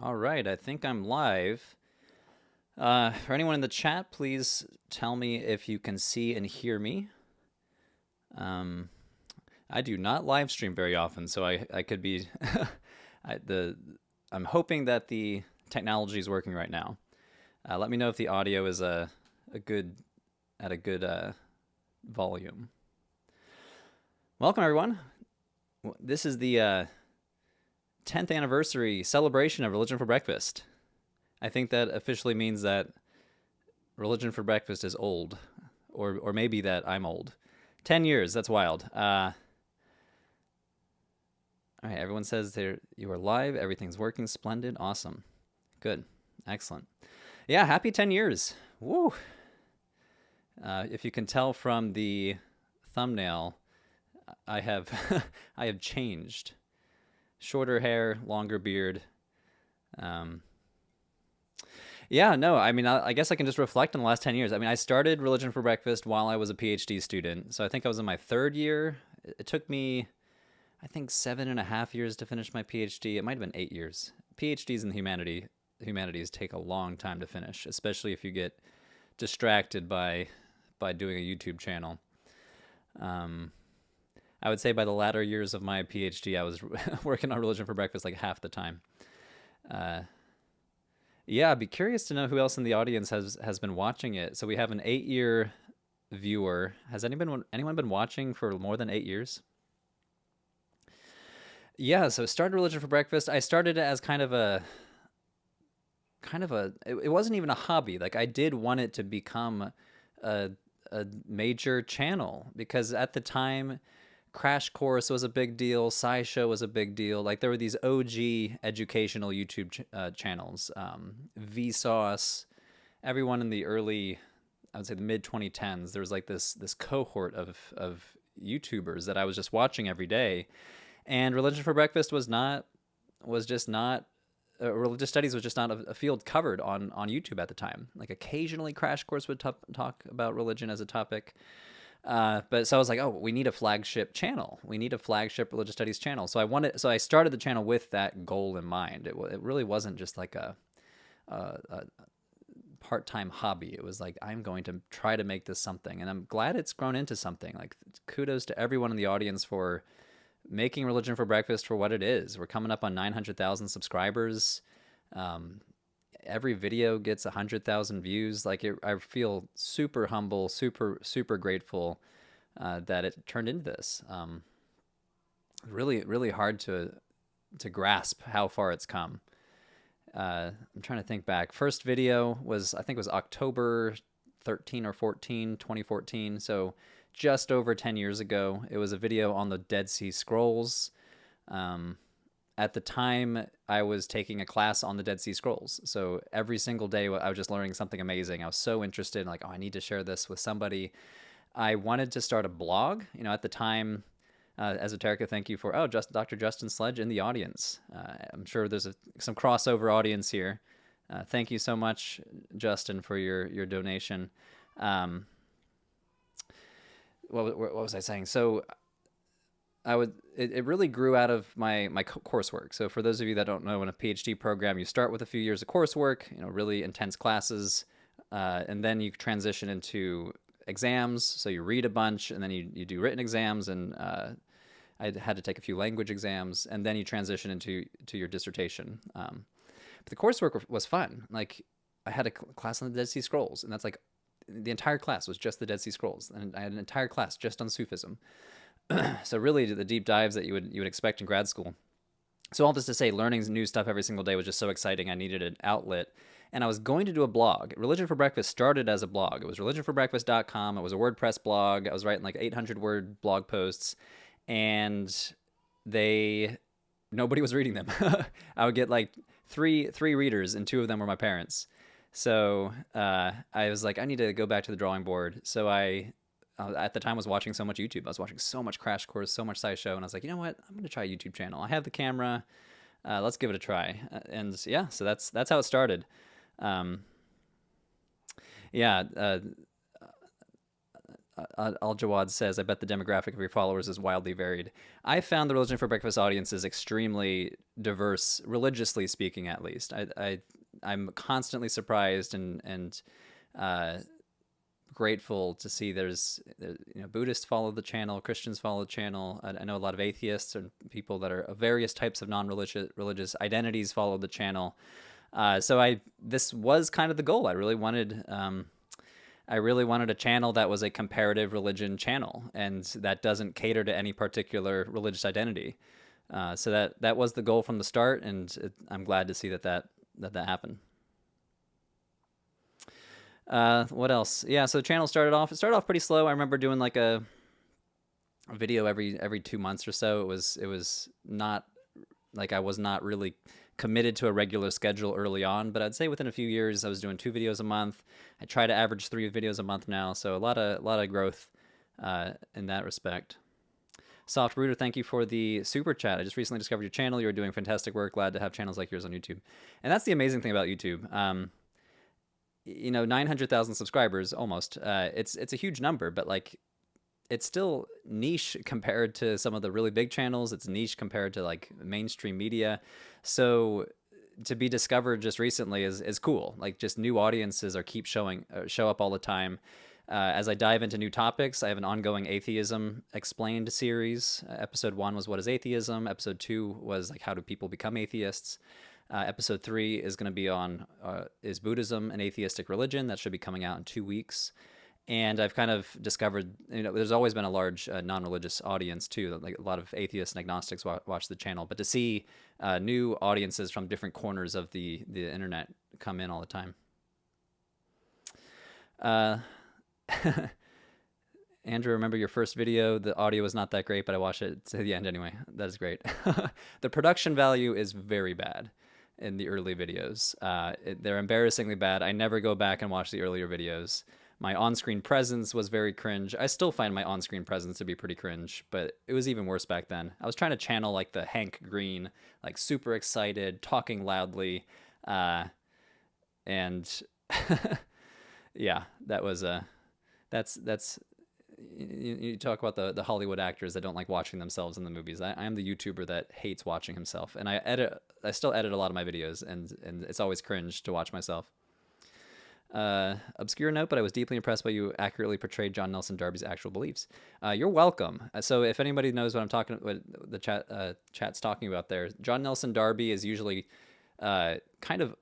All right, I think I'm live. For anyone in the chat, please tell me if you can see and hear me. Um, I do not live stream very often, so I could be I, the I'm hoping that the technology is working right now. Let me know if the audio is a good at a good volume. Welcome everyone. This is the 10th anniversary celebration of Religion for Breakfast. I think that officially means that Religion for Breakfast is old, or maybe that I'm old. 10 years, that's wild. All right, everyone says you are live. Everything's working. Splendid. Awesome. Good. Excellent. Yeah, happy 10 years. Woo. If you can tell from the thumbnail, I have I have changed. Shorter hair, longer beard. Um, Yeah, no, I mean, I guess I can just reflect on the last 10 years. I mean, I started Religion for Breakfast while I was a PhD student. So I think I was in my third year. It took me, I think, 7.5 years to finish my PhD. It might have been 8 years. PhDs in humanities take a long time to finish, especially if you get distracted by doing a YouTube channel. Um, I would say by the latter years of my PhD, I was working on Religion for Breakfast like half the time. Uh, Yeah, I'd be curious to know who else in the audience has been watching it. So we have an 8-year viewer. Has anyone been watching for more than 8 years? Yeah, so started Religion for Breakfast. I started it as kind of a it wasn't even a hobby. Like I did want it to become a a major channel because at the time Crash Course was a big deal, SciShow was a big deal. Like there were these OG educational YouTube channels, Vsauce, everyone in the early, I would say the mid 2010s. There was like this cohort of YouTubers that I was just watching every day, and Religion for Breakfast was just not religious studies was just not a field covered on YouTube at the time. Like occasionally Crash Course would talk about religion as a topic. But so I was like, oh, we need a flagship channel. We need a flagship religious studies channel. So I started the channel with that goal in mind. It really wasn't just like a part-time hobby. It was like, I'm going to try to make this something. And I'm glad it's grown into something. Like kudos to everyone in the audience for making Religion for Breakfast for what it is. We're coming up on 900,000 subscribers. Um, every video gets 100,000 views. I feel super humble, super grateful that it turned into this. Really hard to grasp how far it's come. I'm trying to think back. First video was, I think it was October 13 or 14, 2014. So just over 10 years ago. It was a video on the Dead Sea Scrolls. Um, at the time, I was taking a class on the Dead Sea Scrolls. So every single day, I was just learning something amazing. I was so interested in like, oh, I need to share this with somebody. I wanted to start a blog. At the time, Esoterica, thank you for, Dr. Justin Sledge in the audience. I'm sure there's some crossover audience here. Thank you so much, Justin, for your donation. Um, what was I saying? So it really grew out of my coursework. So for those of you that don't know, in a PhD program, you start with a few years of coursework, really intense classes, and then you transition into exams. So you read a bunch, and then you do written exams, and I had to take a few language exams, and then you transition into your dissertation. But the coursework was fun. Like I had a class on the Dead Sea Scrolls, and that's like the entire class was just the Dead Sea Scrolls, and I had an entire class just on Sufism. So really, the deep dives that you would expect in grad school. So all this to say, learning new stuff every single day was just so exciting. I needed an outlet, and I was going to do a blog. Religion for Breakfast started as a blog. It was religionforbreakfast.com. It was a WordPress blog. I was writing like 800-word blog posts, and nobody was reading them. I would get like three readers, and two of them were my parents. So I was like, I need to go back to the drawing board. So I at the time was watching so much YouTube. I was watching so much Crash Course, so much SciShow, and I was like, you know what? I'm going to try a YouTube channel. I have the camera. Let's give it a try. And yeah, so that's how it started. Um, yeah, Al Jawad says, I bet the demographic of your followers is wildly varied. I found the Religion for Breakfast audience is extremely diverse, religiously speaking, at least. I'm constantly surprised and uh, grateful to see Buddhists follow the channel, Christians follow the channel. I know a lot of atheists and people that are of various types of non-religious identities follow the channel. So this was kind of the goal. I really wanted a channel that was a comparative religion channel and that doesn't cater to any particular religious identity. So that was the goal from the start, and I'm glad to see that happened. What else? Yeah, so the channel started off pretty slow. I remember doing like a video every 2 months or so. It was not like I was not really committed to a regular schedule early on, but I'd say within a few years I was doing 2 videos a month. I try to average 3 videos a month now, so a lot of growth in that respect. Soft Rooter, thank you for the super chat. I just recently discovered your channel. You're doing fantastic work. Glad to have channels like yours on YouTube. And that's the amazing thing about YouTube. 900,000 subscribers almost. It's a huge number, but like it's still niche compared to some of the really big channels. It's niche compared to like mainstream media. So to be discovered just recently is cool. Like just new audiences show up all the time. As I dive into new topics, I have an ongoing atheism explained series. Episode 1 was what is atheism. Episode 2 was like how do people become atheists. Episode 3 is going to be on is Buddhism an atheistic religion? That should be coming out in 2 weeks. And I've kind of discovered, there's always been a large non-religious audience too. Like a lot of atheists and agnostics watch the channel, but to see new audiences from different corners of the internet come in all the time. Andrew, remember your first video? The audio was not that great, but I watched it to the end anyway. That is great. The production value is very bad in the early videos. They're embarrassingly bad. I never go back and watch the earlier videos. My on-screen presence was very cringe. I still find my on-screen presence to be pretty cringe, but it was even worse back then. I was trying to channel like the Hank Green, like super excited, talking loudly, and yeah, that was that's you talk about the Hollywood actors that don't like watching themselves in the movies. I am the YouTuber that hates watching himself, and I still edit a lot of my videos, and it's always cringe to watch myself. Obscure note, but I was deeply impressed by you accurately portrayed John Nelson Darby's actual beliefs. You're welcome. So if anybody knows what the chat's talking about there, John Nelson Darby is usually kind of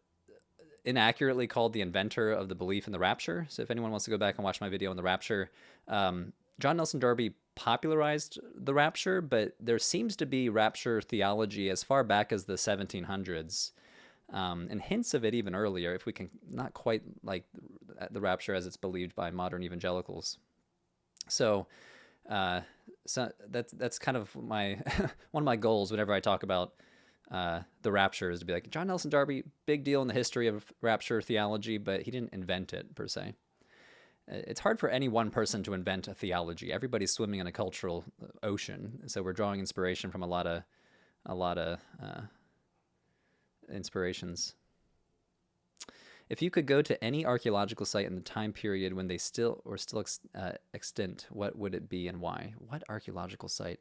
inaccurately called the inventor of the belief in the rapture. So if anyone wants to go back and watch my video on the rapture, John Nelson Darby popularized the rapture, but there seems to be rapture theology as far back as the 1700s. And hints of it even earlier, if we can not quite like the rapture as it's believed by modern evangelicals. So that's kind of my one of my goals whenever I talk about the rapture is to be like, John Nelson Darby, big deal in the history of rapture theology, but he didn't invent it per se. It's hard for any one person to invent a theology. Everybody's swimming in a cultural ocean, so we're drawing inspiration from a lot of inspirations. If you could go to any archaeological site in the time period when they still extant, what would it be and why? What archaeological site?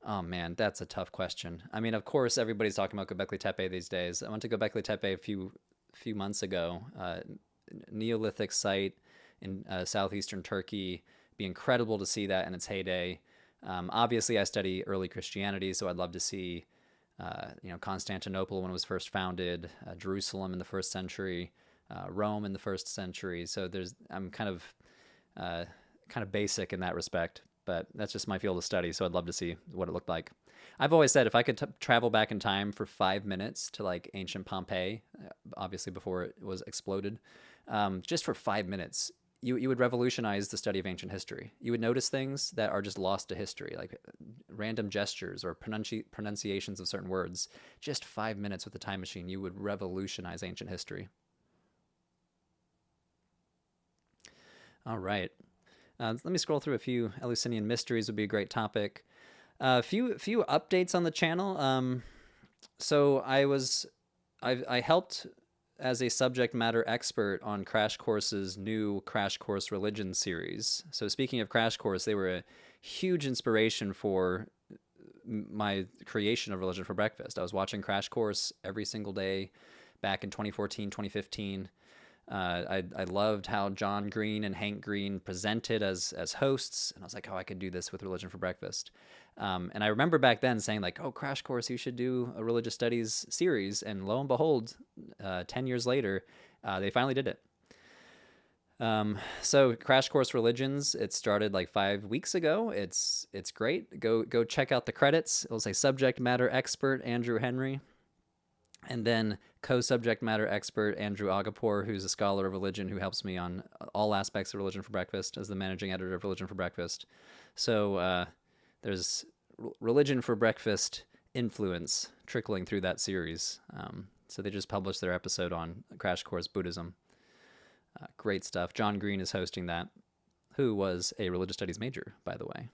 Oh man, that's a tough question. I mean, of course, everybody's talking about Göbekli Tepe these days. I went to Göbekli Tepe a few months ago. Neolithic site in southeastern Turkey. Be incredible to see that in its heyday. Obviously, I study early Christianity, so I'd love to see Constantinople when it was first founded, Jerusalem in the 1st century, Rome in the 1st century. So I'm kind of basic in that respect, but that's just my field of study. So I'd love to see what it looked like. I've always said if I could travel back in time for 5 minutes to like ancient Pompeii, obviously before it was exploded, just for 5 minutes, you would revolutionize the study of ancient history. You would notice things that are just lost to history, like random gestures or pronunciations of certain words. Just 5 minutes with a time machine, you would revolutionize ancient history. All right. Let me scroll through a few. Eleusinian mysteries would be a great topic. A few updates on the channel. So I helped as a subject matter expert on Crash Course's new Crash Course Religion series. So speaking of Crash Course, they were a huge inspiration for my creation of Religion for Breakfast. I was watching Crash Course every single day back in 2014, 2015. I loved how John Green and Hank Green presented as hosts, and I was like, oh, I could do this with Religion for Breakfast. And I remember back then saying like, oh, Crash Course, you should do a religious studies series. And lo and behold, 10 years later, they finally did it. So Crash Course Religions, it started like 5 weeks ago. It's great. Go check out the credits. It'll say subject matter expert Andrew Henry, and then co-subject matter expert Andrew Agapour, who's a scholar of religion who helps me on all aspects of Religion for Breakfast as the managing editor of Religion for Breakfast. So there's Religion for Breakfast influence trickling through that series. So they just published their episode on Crash Course Buddhism. Great stuff. John Green is hosting that, who was a religious studies major, by the way.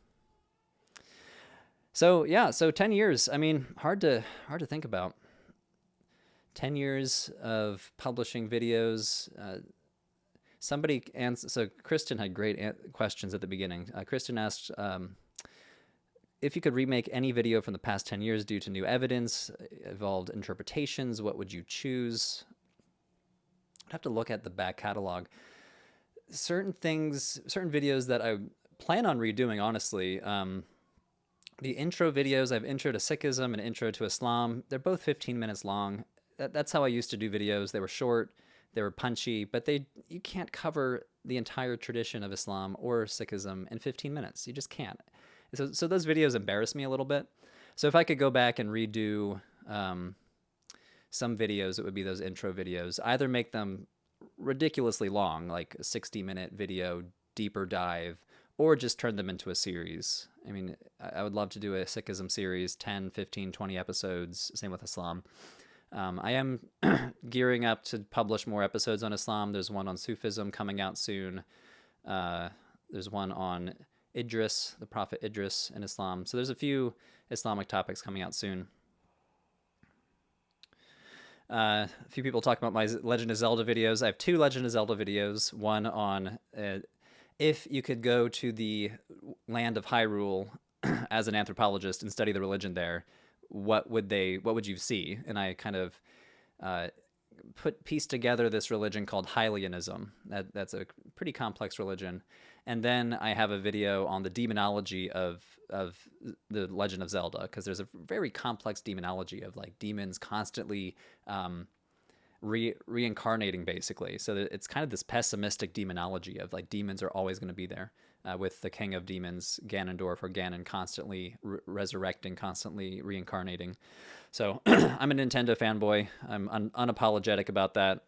So yeah, so 10 years. I mean, hard to think about. 10 years of publishing videos. Somebody answered, so Kristen had great questions at the beginning. Kristen asked if you could remake any video from the past 10 years due to new evidence, evolved interpretations, what would you choose? I'd have to look at the back catalog. Certain videos that I plan on redoing, honestly. The intro videos, I have Intro to Sikhism and Intro to Islam. They're both 15 minutes long. That's how I used to do videos. They were short, they were punchy, but you can't cover the entire tradition of Islam or Sikhism in 15 minutes. You just can't. So those videos embarrass me a little bit. So if I could go back and redo some videos, it would be those intro videos. Either make them ridiculously long, like a 60-minute video, deeper dive, or just turn them into a series. I mean, I would love to do a Sikhism series, 10, 15, 20 episodes, same with Islam. I am gearing up to publish more episodes on Islam. There's one on Sufism coming out soon. There's one on Idris, the Prophet Idris in Islam. So there's a few Islamic topics coming out soon. A few people talk about my Legend of Zelda videos. I have 2 Legend of Zelda videos. One on if you could go to the land of Hyrule as an anthropologist and study the religion there, what would you see? And I kind of pieced together this religion called Hylianism. That's a pretty complex religion. And then I have a video on the demonology of the Legend of Zelda, because there's a very complex demonology of like demons constantly reincarnating, basically. So it's kind of this pessimistic demonology of like demons are always going to be there, with the king of demons, Ganondorf or Ganon, constantly resurrecting, constantly reincarnating. So I'm a Nintendo fanboy. I'm unapologetic about that.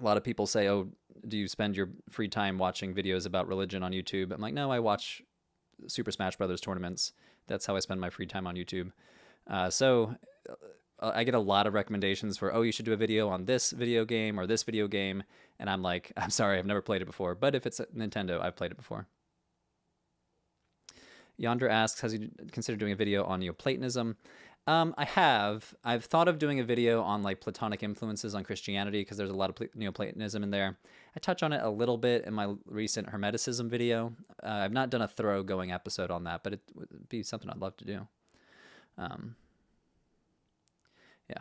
A lot of people say, oh, do you spend your free time watching videos about religion on YouTube? I'm like, no, I watch Super Smash Brothers tournaments. That's how I spend my free time on YouTube. So I get a lot of recommendations for, oh, you should do a video on this video game or this video game. And I'm like, I'm sorry, I've never played it before. But if it's a Nintendo, I've played it before. Yonder asks, has he considered doing a video on Neoplatonism? I have. I've thought of doing a video on like Platonic influences on Christianity, because there's a lot of Neoplatonism in there. I touch on it a little bit in my recent Hermeticism video. I've not done a thoroughgoing episode on that, but it would be something I'd love to do. Yeah,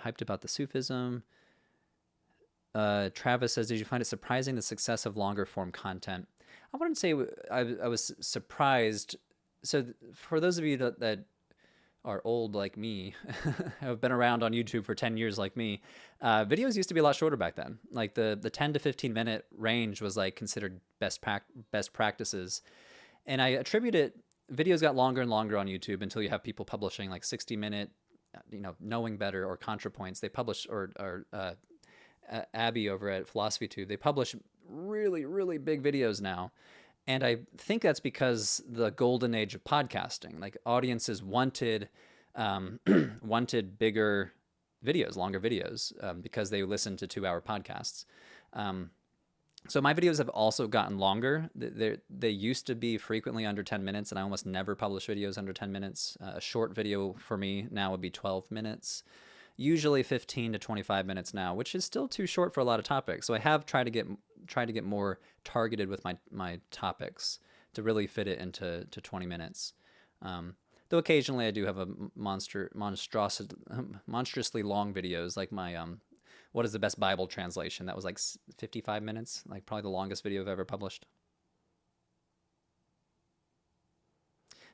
hyped about the Sufism. Travis says, did you find it surprising the success of longer form content? I wouldn't say I was surprised. So for those of you that are old like me, have been around on YouTube for 10 years like me, videos used to be a lot shorter back then. Like the 10 to 15 minute range was like considered best practices. And I attribute it, videos got longer and longer on YouTube until you have people publishing like 60-minute, Knowing Better or ContraPoints. They publish, or Abby over at PhilosophyTube, they publish really, really big videos now. And I think that's because the golden age of podcasting, like audiences wanted bigger videos, longer videos, because they listened to 2-hour podcasts. So my videos have also gotten longer. They used to be frequently under 10 minutes, and I almost never publish videos under 10 minutes. A short video for me now would be 12 minutes. usually 15 to 25 minutes now, which is still too short for a lot of topics. So I have tried to get more targeted with my topics to really fit it into 20 minutes. Though occasionally I do have a monstrously long videos, like my what is the best Bible translation? That was like 55 minutes, like probably the longest video I've ever published.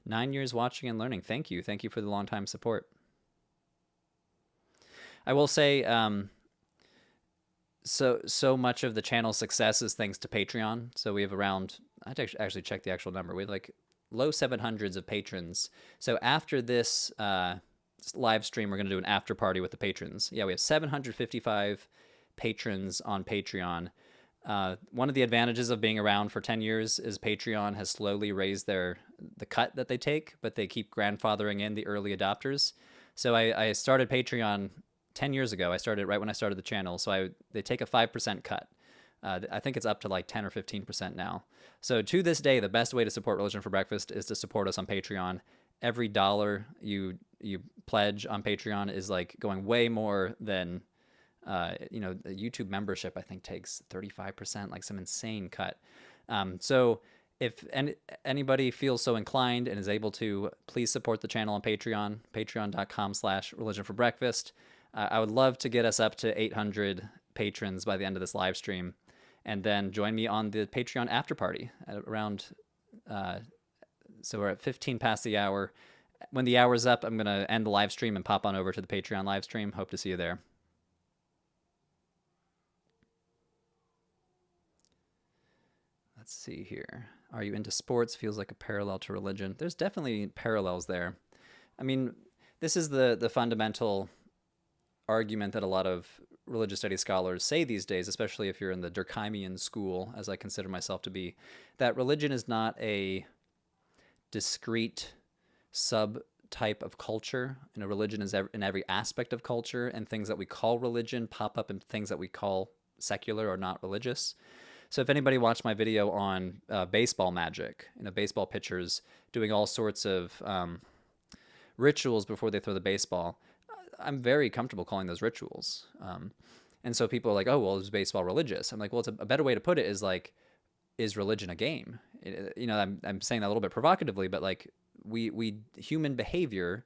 9 years watching and learning. Thank you for the long time support. I will say, so much of the channel's success is thanks to Patreon. So we have around, I actually checked the actual number. We have like low 700s of patrons. So after this live stream, we're going to do an after party with the patrons. Yeah, we have 755 patrons on Patreon. One of the advantages of being around for 10 years is Patreon has slowly raised the cut that they take, but they keep grandfathering in the early adopters. So I started Patreon 10 years ago. I started right when I started the channel. So they take a 5% cut. I think it's up to like 10 or 15% now. So to this day, the best way to support Religion for Breakfast is to support us on Patreon. Every dollar you pledge on Patreon is like going way more than, the YouTube membership, I think, takes 35%, like some insane cut. So if anybody feels so inclined and is able to, please support the channel on Patreon, patreon.com/Religion for Breakfast. I would love to get us up to 800 patrons by the end of this live stream, and then join me on the Patreon after party at around, so we're at 15 past the hour. When the hour's up, I'm going to end the live stream and pop on over to the Patreon live stream. Hope to see you there. Let's see here. Are you into sports? Feels like a parallel to religion. There's definitely parallels there. I mean, this is the fundamental argument that a lot of religious studies scholars say these days, especially if you're in the Durkheimian school, as I consider myself to be, that religion is not a discrete subtype of culture. Religion is in every aspect of culture, and things that we call religion pop up in things that we call secular or not religious. So if anybody watched my video on baseball magic, baseball pitchers doing all sorts of rituals before they throw the baseball, I'm very comfortable calling those rituals. And so people are like, oh, well, is baseball religious? I'm like, well, it's a better way to put it is like, is religion a game? I'm saying that a little bit provocatively, but like we human behavior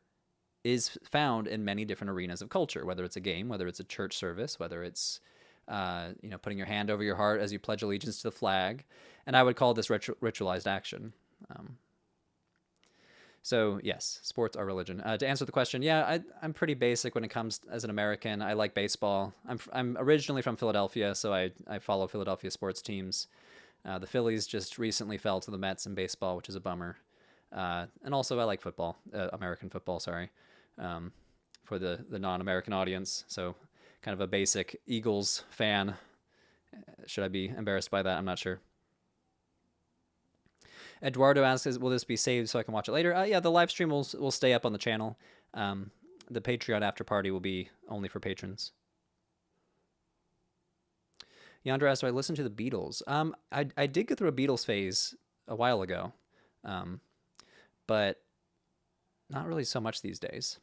is found in many different arenas of culture, whether it's a game, whether it's a church service, whether it's putting your hand over your heart as you pledge allegiance to the flag. And I would call this ritualized action. So yes, sports are religion. To answer the question, yeah, I'm pretty basic when it comes as an American. I like baseball. I'm originally from Philadelphia, so I follow Philadelphia sports teams. The Phillies just recently fell to the Mets in baseball, which is a bummer. And also I like football, American football, sorry, for the non-American audience. So kind of a basic Eagles fan. Should I be embarrassed by that? I'm not sure. Eduardo asks, will this be saved so I can watch it later? Yeah, the live stream will stay up on the channel. The Patreon after party will be only for patrons. Yandra asks, do I listen to the Beatles? I did go through a Beatles phase a while ago, but not really so much these days.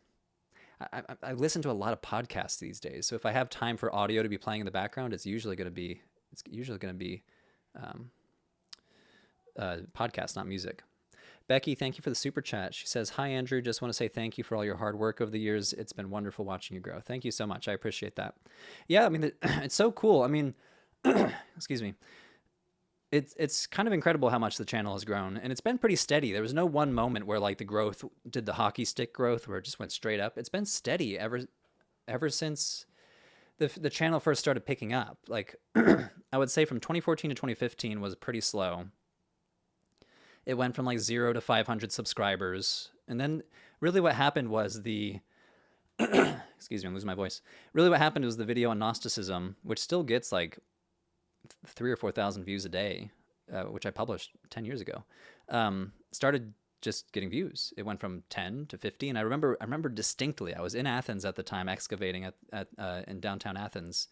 I listen to a lot of podcasts these days, so if I have time for audio to be playing in the background, it's usually going to be podcast, not music. Becky, thank you for the super chat. She says, hi, Andrew. Just want to say thank you for all your hard work over the years. It's been wonderful watching you grow. Thank you so much. I appreciate that. Yeah, I mean, it's so cool. I mean, excuse me. It's kind of incredible how much the channel has grown, and it's been pretty steady. There was no one moment where like the growth did the hockey stick growth where it just went straight up. It's been steady ever since the channel first started picking up. Like I would say from 2014 to 2015 was pretty slow. It went from like 0 to 500 subscribers. And then really what happened was excuse me, I'm losing my voice. Really what happened was the video on Gnosticism, which still gets like 3,000 or 4,000 views a day, which I published 10 years ago, started just getting views. It went from 10 to 50. And I remember distinctly, I was in Athens at the time, excavating in downtown Athens.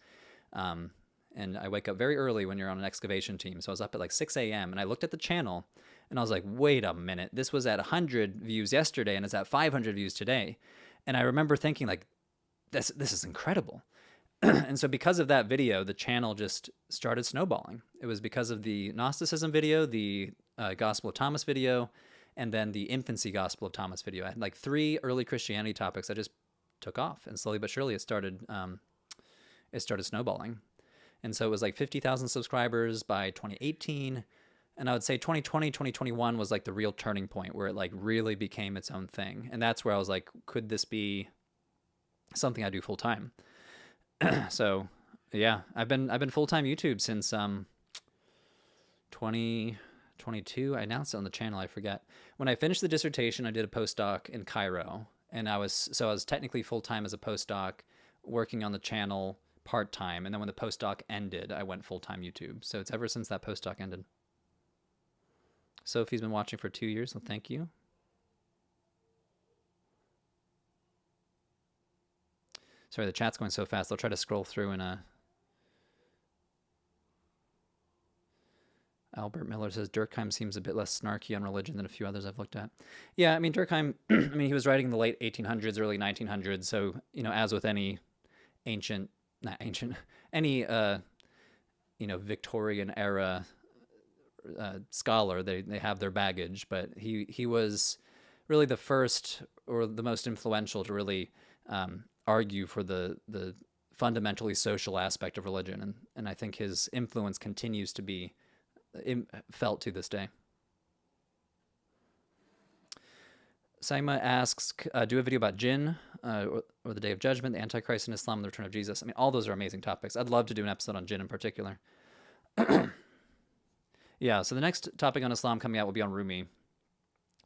And I wake up very early when you're on an excavation team. So I was up at like 6 a.m. and I looked at the channel and I was like, wait a minute, this was at 100 views yesterday and it's at 500 views today. And I remember thinking like, this is incredible. And so because of that video, the channel just started snowballing. It was because of the Gnosticism video, the Gospel of Thomas video, and then the Infancy Gospel of Thomas video. I had like 3 early Christianity topics that just took off, and slowly but surely it started snowballing. And so it was like 50,000 subscribers by 2018. And I would say 2020, 2021 was like the real turning point where it like really became its own thing. And that's where I was like, could this be something I do full time? So yeah, I've been full-time YouTube since 2022. I announced it on the channel, I forget. When I finished the dissertation, I did a postdoc in Cairo, and I was technically full-time as a postdoc, working on the channel part-time, and then when the postdoc ended, I went full-time YouTube. So it's ever since that postdoc ended. Sophie's been watching for 2 years, so thank you. Sorry, the chat's going so fast. I'll try to scroll through in a... Albert Miller says, Durkheim seems a bit less snarky on religion than a few others I've looked at. Yeah, I mean, Durkheim, I mean, he was writing in the late 1800s, early 1900s. So, you know, as with any any, Victorian era scholar, they have their baggage, but he was really the first or the most influential to really argue for the fundamentally social aspect of religion, and I think his influence continues to be felt to this day. Saima asks, do a video about jinn or the Day of Judgment, the Antichrist in Islam, and the return of Jesus. I mean, all those are amazing topics. I'd love to do an episode on jinn in particular. Yeah, so the next topic on Islam coming out will be on Rumi.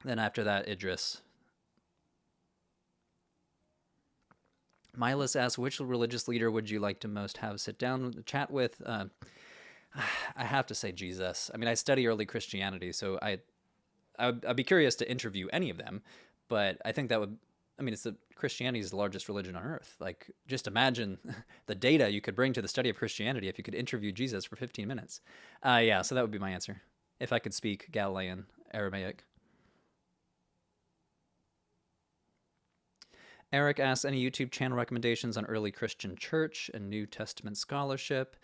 Then after that, Idris. Milas asks, which religious leader would you like to most have sit down chat with? I have to say Jesus. I mean, I study early Christianity, so I'd be curious to interview any of them, but I think that would, I mean, Christianity is the largest religion on earth. Like, just imagine the data you could bring to the study of Christianity if you could interview Jesus for 15 minutes. Yeah, so that would be my answer. If I could speak Galilean, Aramaic. Eric asks, any YouTube channel recommendations on early Christian church and New Testament scholarship?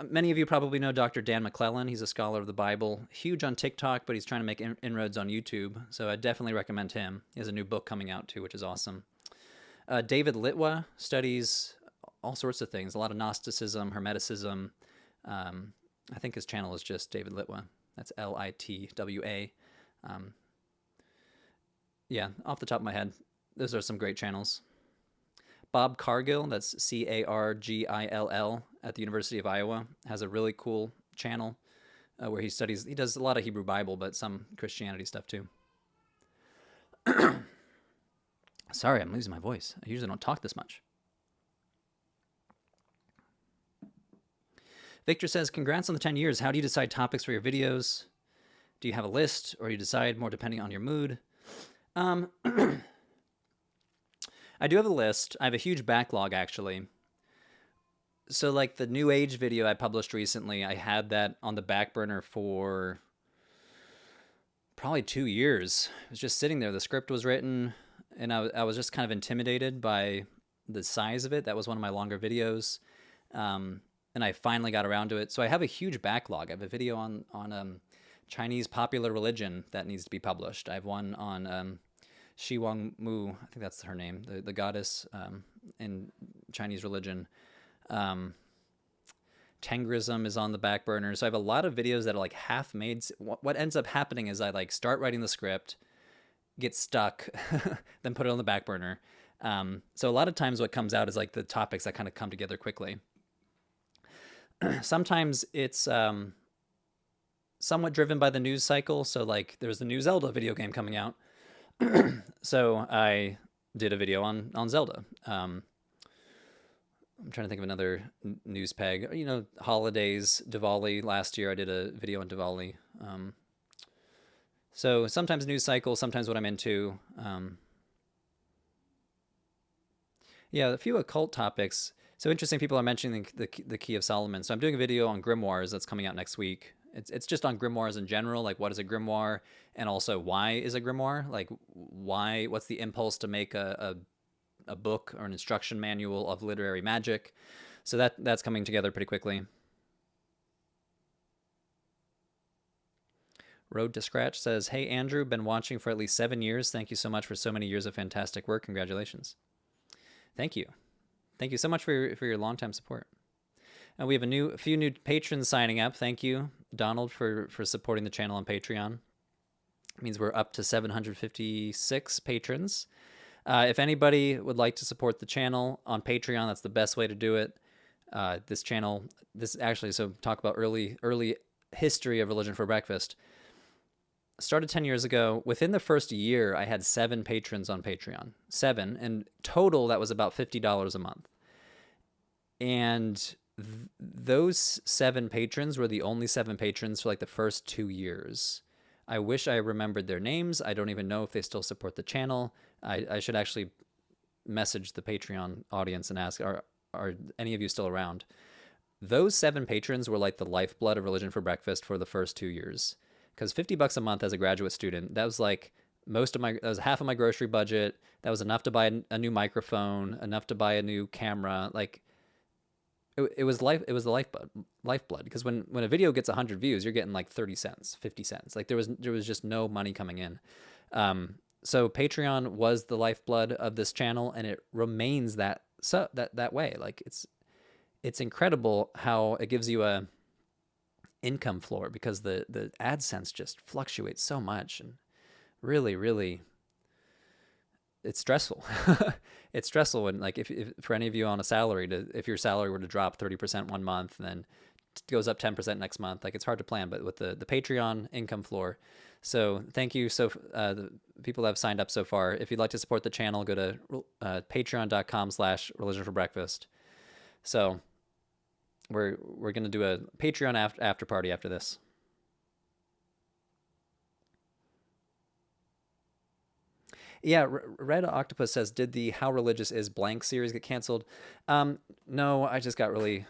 Many of you probably know Dr. Dan McClellan. He's a scholar of the Bible, huge on TikTok, but he's trying to make inroads on YouTube. So I definitely recommend him. He has a new book coming out too, which is awesome. David Litwa studies all sorts of things, a lot of Gnosticism, Hermeticism. I think his channel is just David Litwa. That's Litwa. Yeah, off the top of my head, those are some great channels. Bob Cargill, that's Cargill, at the University of Iowa, has a really cool channel where he does a lot of Hebrew Bible, but some Christianity stuff too. Sorry, I'm losing my voice. I usually don't talk this much. Victor says, congrats on the 10 years. How do you decide topics for your videos? Do you have a list, or you decide more depending on your mood? I do have a list. I have a huge backlog, actually. So, like, the New Age video I published recently, I had that on the back burner for probably 2 years. It was just sitting there. The script was written, and I was just kind of intimidated by the size of it. That was one of my longer videos. And I finally got around to it. So I have a huge backlog. I have a video on Chinese popular religion that needs to be published. I have one on Shi Wang Mu, I think that's her name, the goddess in Chinese religion. Tengrism is on the back burner. So I have a lot of videos that are like half made. What ends up happening is I like start writing the script, get stuck, then put it on the back burner. So a lot of times what comes out is like the topics that kind of come together quickly. Sometimes it's somewhat driven by the news cycle. So like there's the new Zelda video game coming out. So I did a video on Zelda. I'm trying to think of another news peg. You know, holidays, Diwali. Last year I did a video on Diwali. So sometimes news cycle, sometimes what I'm into. Yeah, a few occult topics. So interesting, people are mentioning the Key of Solomon. So I'm doing a video on grimoires that's coming out next week. It's just on grimoires in general, like what is a grimoire, and also why is a grimoire? Like what's the impulse to make a a book or an instruction manual of literary magic. So that's coming together pretty quickly. Road to Scratch says, "Hey Andrew, been watching for at least 7 years. Thank you so much for so many years of fantastic work. Congratulations." Thank you. Thank you so much for your longtime support. And we have a few new patrons signing up. Thank you, Donald, for supporting the channel on Patreon. It means we're up to 756 patrons. If anybody would like to support the channel on Patreon, that's the best way to do it. So talk about early history of Religion for Breakfast. Started 10 years ago. Within the first year, I had 7 patrons on Patreon. 7. And total, that was about $50 a month. And those 7 patrons were the only 7 patrons for like the first 2 years. I wish I remembered their names. I don't even know if they still support the channel. I should actually message the Patreon audience and ask, are any of you still around? Those 7 patrons were like the lifeblood of Religion for Breakfast for the first 2 years. Because $50 a month as a graduate student, that was like that was half of my grocery budget. That was enough to buy a new microphone, enough to buy a new camera. Like it was the lifeblood. Because when a video gets 100 views, you're getting like 30 cents, 50 cents. Like there was just no money coming in. So Patreon was the lifeblood of this channel, and it remains that way. Like it's incredible how it gives you a income floor, because the AdSense just fluctuates so much, and really it's stressful. It's stressful when, like, if for any of you on a salary, if your salary were to drop 30% one month and then it goes up 10% next month, like it's hard to plan. But with the Patreon income floor, so thank you. So the people that have signed up so far, if you'd like to support the channel, go to patreon.com/Religion for Breakfast. So we're going to do a Patreon after party after this. Yeah, Red Octopus says, "Did the How Religious Is Blank series get canceled?" No, I just got really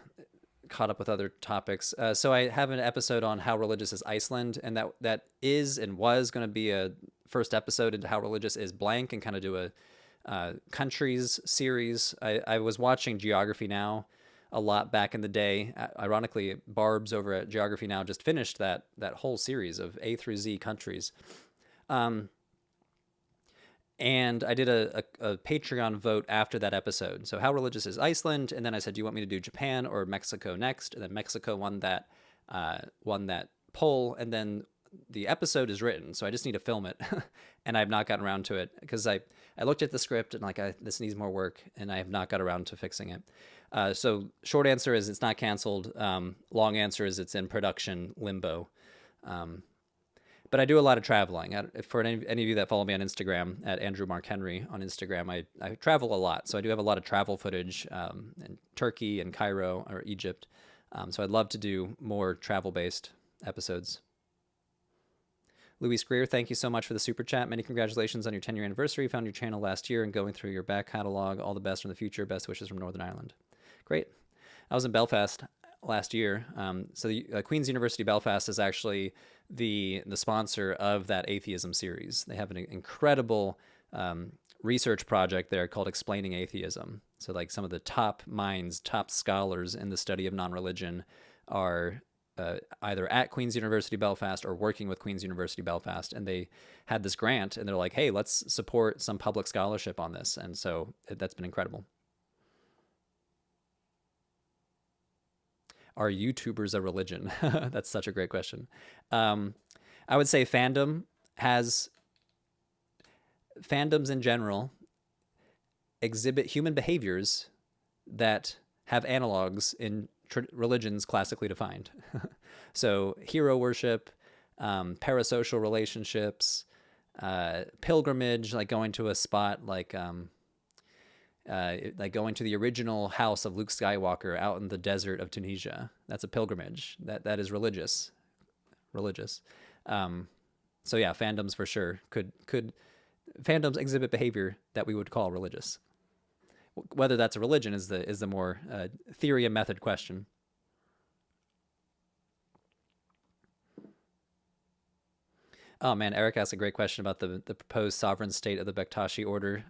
caught up with other topics. So I have an episode on How Religious Is Iceland, and that is and was going to be a first episode into How Religious Is Blank, and kind of do a countries series. I was watching Geography Now a lot back in the day. Ironically, Barb's over at Geography Now just finished that whole series of A through Z countries. And I did a Patreon vote after that episode. So How Religious Is Iceland? And then I said, do you want me to do Japan or Mexico next? And then Mexico won that poll. And then the episode is written, so I just need to film it. And I have not gotten around to it, because I looked at the script and like, this needs more work, and I have not got around to fixing it. So short answer is it's not canceled. Long answer is it's in production limbo. But I do a lot of traveling. For any of you that follow me on Instagram, at Andrew Mark Henry on Instagram, I travel a lot. So I do have a lot of travel footage in Turkey and Cairo or Egypt. So I'd love to do more travel-based episodes. Louis Greer, thank you so much for the super chat. Many congratulations on your 10-year anniversary. Found your channel last year and going through your back catalog. All the best from the future. Best wishes from Northern Ireland. Great. I was in Belfast last year. So the Queen's University Belfast is actually the sponsor of that atheism series. They have an incredible research project there called Explaining Atheism. So like some of the top minds, top scholars in the study of non-religion are either at Queen's University Belfast or working with Queen's University Belfast. And they had this grant, and they're like, hey, let's support some public scholarship on this. And so that's been incredible. Are YouTubers a religion? That's such a great question. I would say fandoms in general exhibit human behaviors that have analogs in religions classically defined. So hero worship, parasocial relationships, pilgrimage, like going to a spot like going to the original house of Luke Skywalker out in the desert of Tunisia. That's a pilgrimage. That is religious. So yeah, fandoms for sure fandoms exhibit behavior that we would call religious. Whether that's a religion is the more theory and method question. Oh man, Eric asked a great question about the proposed sovereign state of the Bektashi order.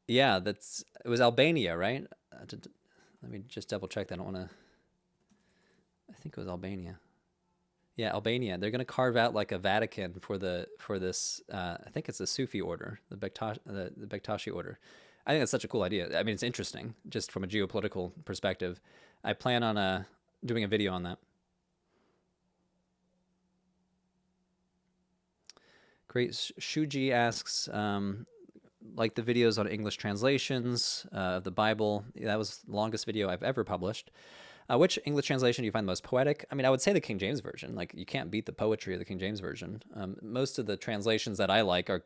Yeah, it was Albania, right? Let me just double check that. I don't want to. I think it was Albania. Yeah, Albania. They're going to carve out like a Vatican for this. I think it's the Sufi order, the Bektashi order. I think that's such a cool idea. I mean, it's interesting just from a geopolitical perspective. I plan on doing a video on that. Great. Shuji asks, like the videos on English translations of the Bible. That was the longest video I've ever published. Which English translation do you find most poetic? I mean, I would say the King James Version. Like, you can't beat the poetry of the King James Version. Most of the translations that I like are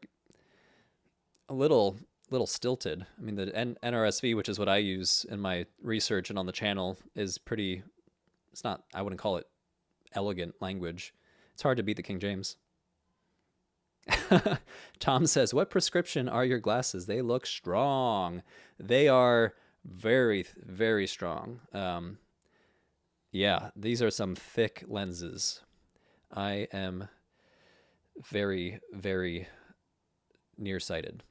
a little stilted. I mean, the NRSV, which is what I use in my research and on the channel, is pretty. It's not. I wouldn't call it elegant language. It's hard to beat the King James. Tom says, "What prescription are your glasses? They look strong. They are very, very strong. Yeah, these are some thick lenses. I am very, very nearsighted.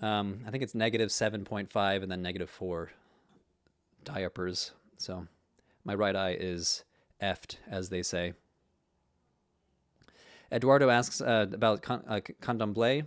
I think it's negative 7.5 and then negative 4 diopters. So my right eye is effed, as they say." Eduardo asks about candomblé.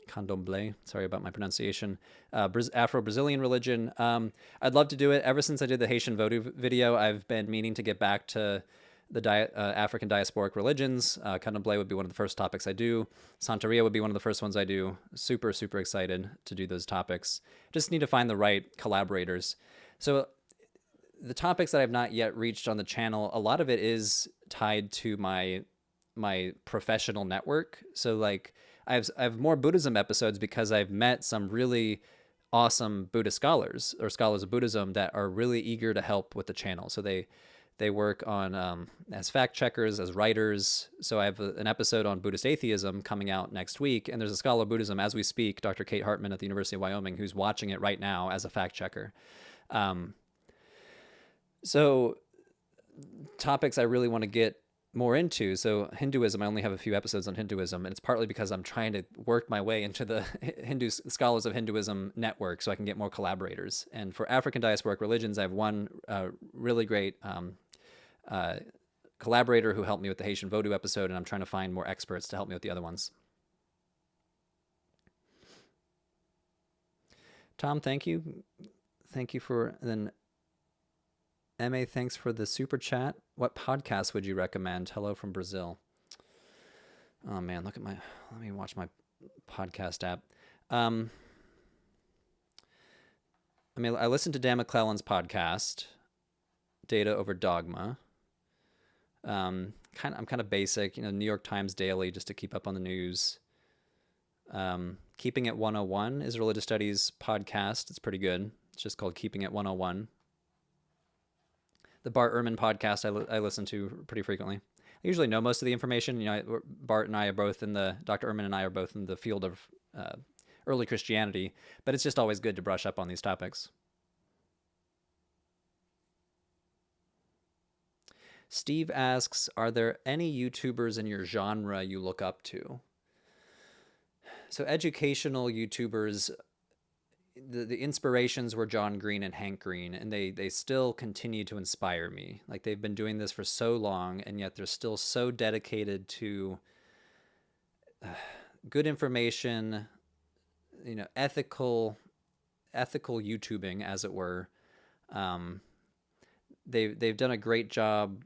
Candomblé, sorry about my pronunciation. Afro-Brazilian religion. I'd love to do it. Ever since I did the Haitian Vodou video, I've been meaning to get back to the African diasporic religions. Candomblé would be one of the first topics I do. Santeria would be one of the first ones I do. Super, super excited to do those topics. Just need to find the right collaborators. So the topics that I've not yet reached on the channel, a lot of it is tied to my professional network. So like I have more Buddhism episodes because I've met some really awesome Buddhist scholars or scholars of Buddhism that are really eager to help with the channel. So they work on as fact checkers, as writers. So I have an episode on Buddhist atheism coming out next week, and there's a scholar of Buddhism as we speak, Dr. Kate Hartman at the University of Wyoming, who's watching it right now as a fact checker. So topics I really want to get more into. So Hinduism, I only have a few episodes on Hinduism, and it's partly because I'm trying to work my way into the Hindu scholars of Hinduism network so I can get more collaborators. And for African diasporic religions, I have one really great collaborator who helped me with the Haitian Vodou episode, and I'm trying to find more experts to help me with the other ones. Tom, thank you. Thank you for then. MA, thanks for the super chat. What podcast would you recommend? Hello from Brazil. Oh man, let me watch my podcast app. I mean, I listened to Dan McClellan's podcast, Data Over Dogma. I'm kind of basic, New York Times Daily, just to keep up on the news. Keeping It 101 is Religious Studies podcast. It's pretty good. It's just called Keeping It 101. The Bart Ehrman podcast I listen to pretty frequently. I usually know most of the information. Bart and I are both Dr. Ehrman and I are both in the field of early Christianity, but it's just always good to brush up on these topics. Steve asks, are there any YouTubers in your genre you look up to? So educational YouTubers, the inspirations were John Green and Hank Green, and they still continue to inspire me. Like, they've been doing this for so long, and yet they're still so dedicated to good information, ethical YouTubing, as it were. They've done a great job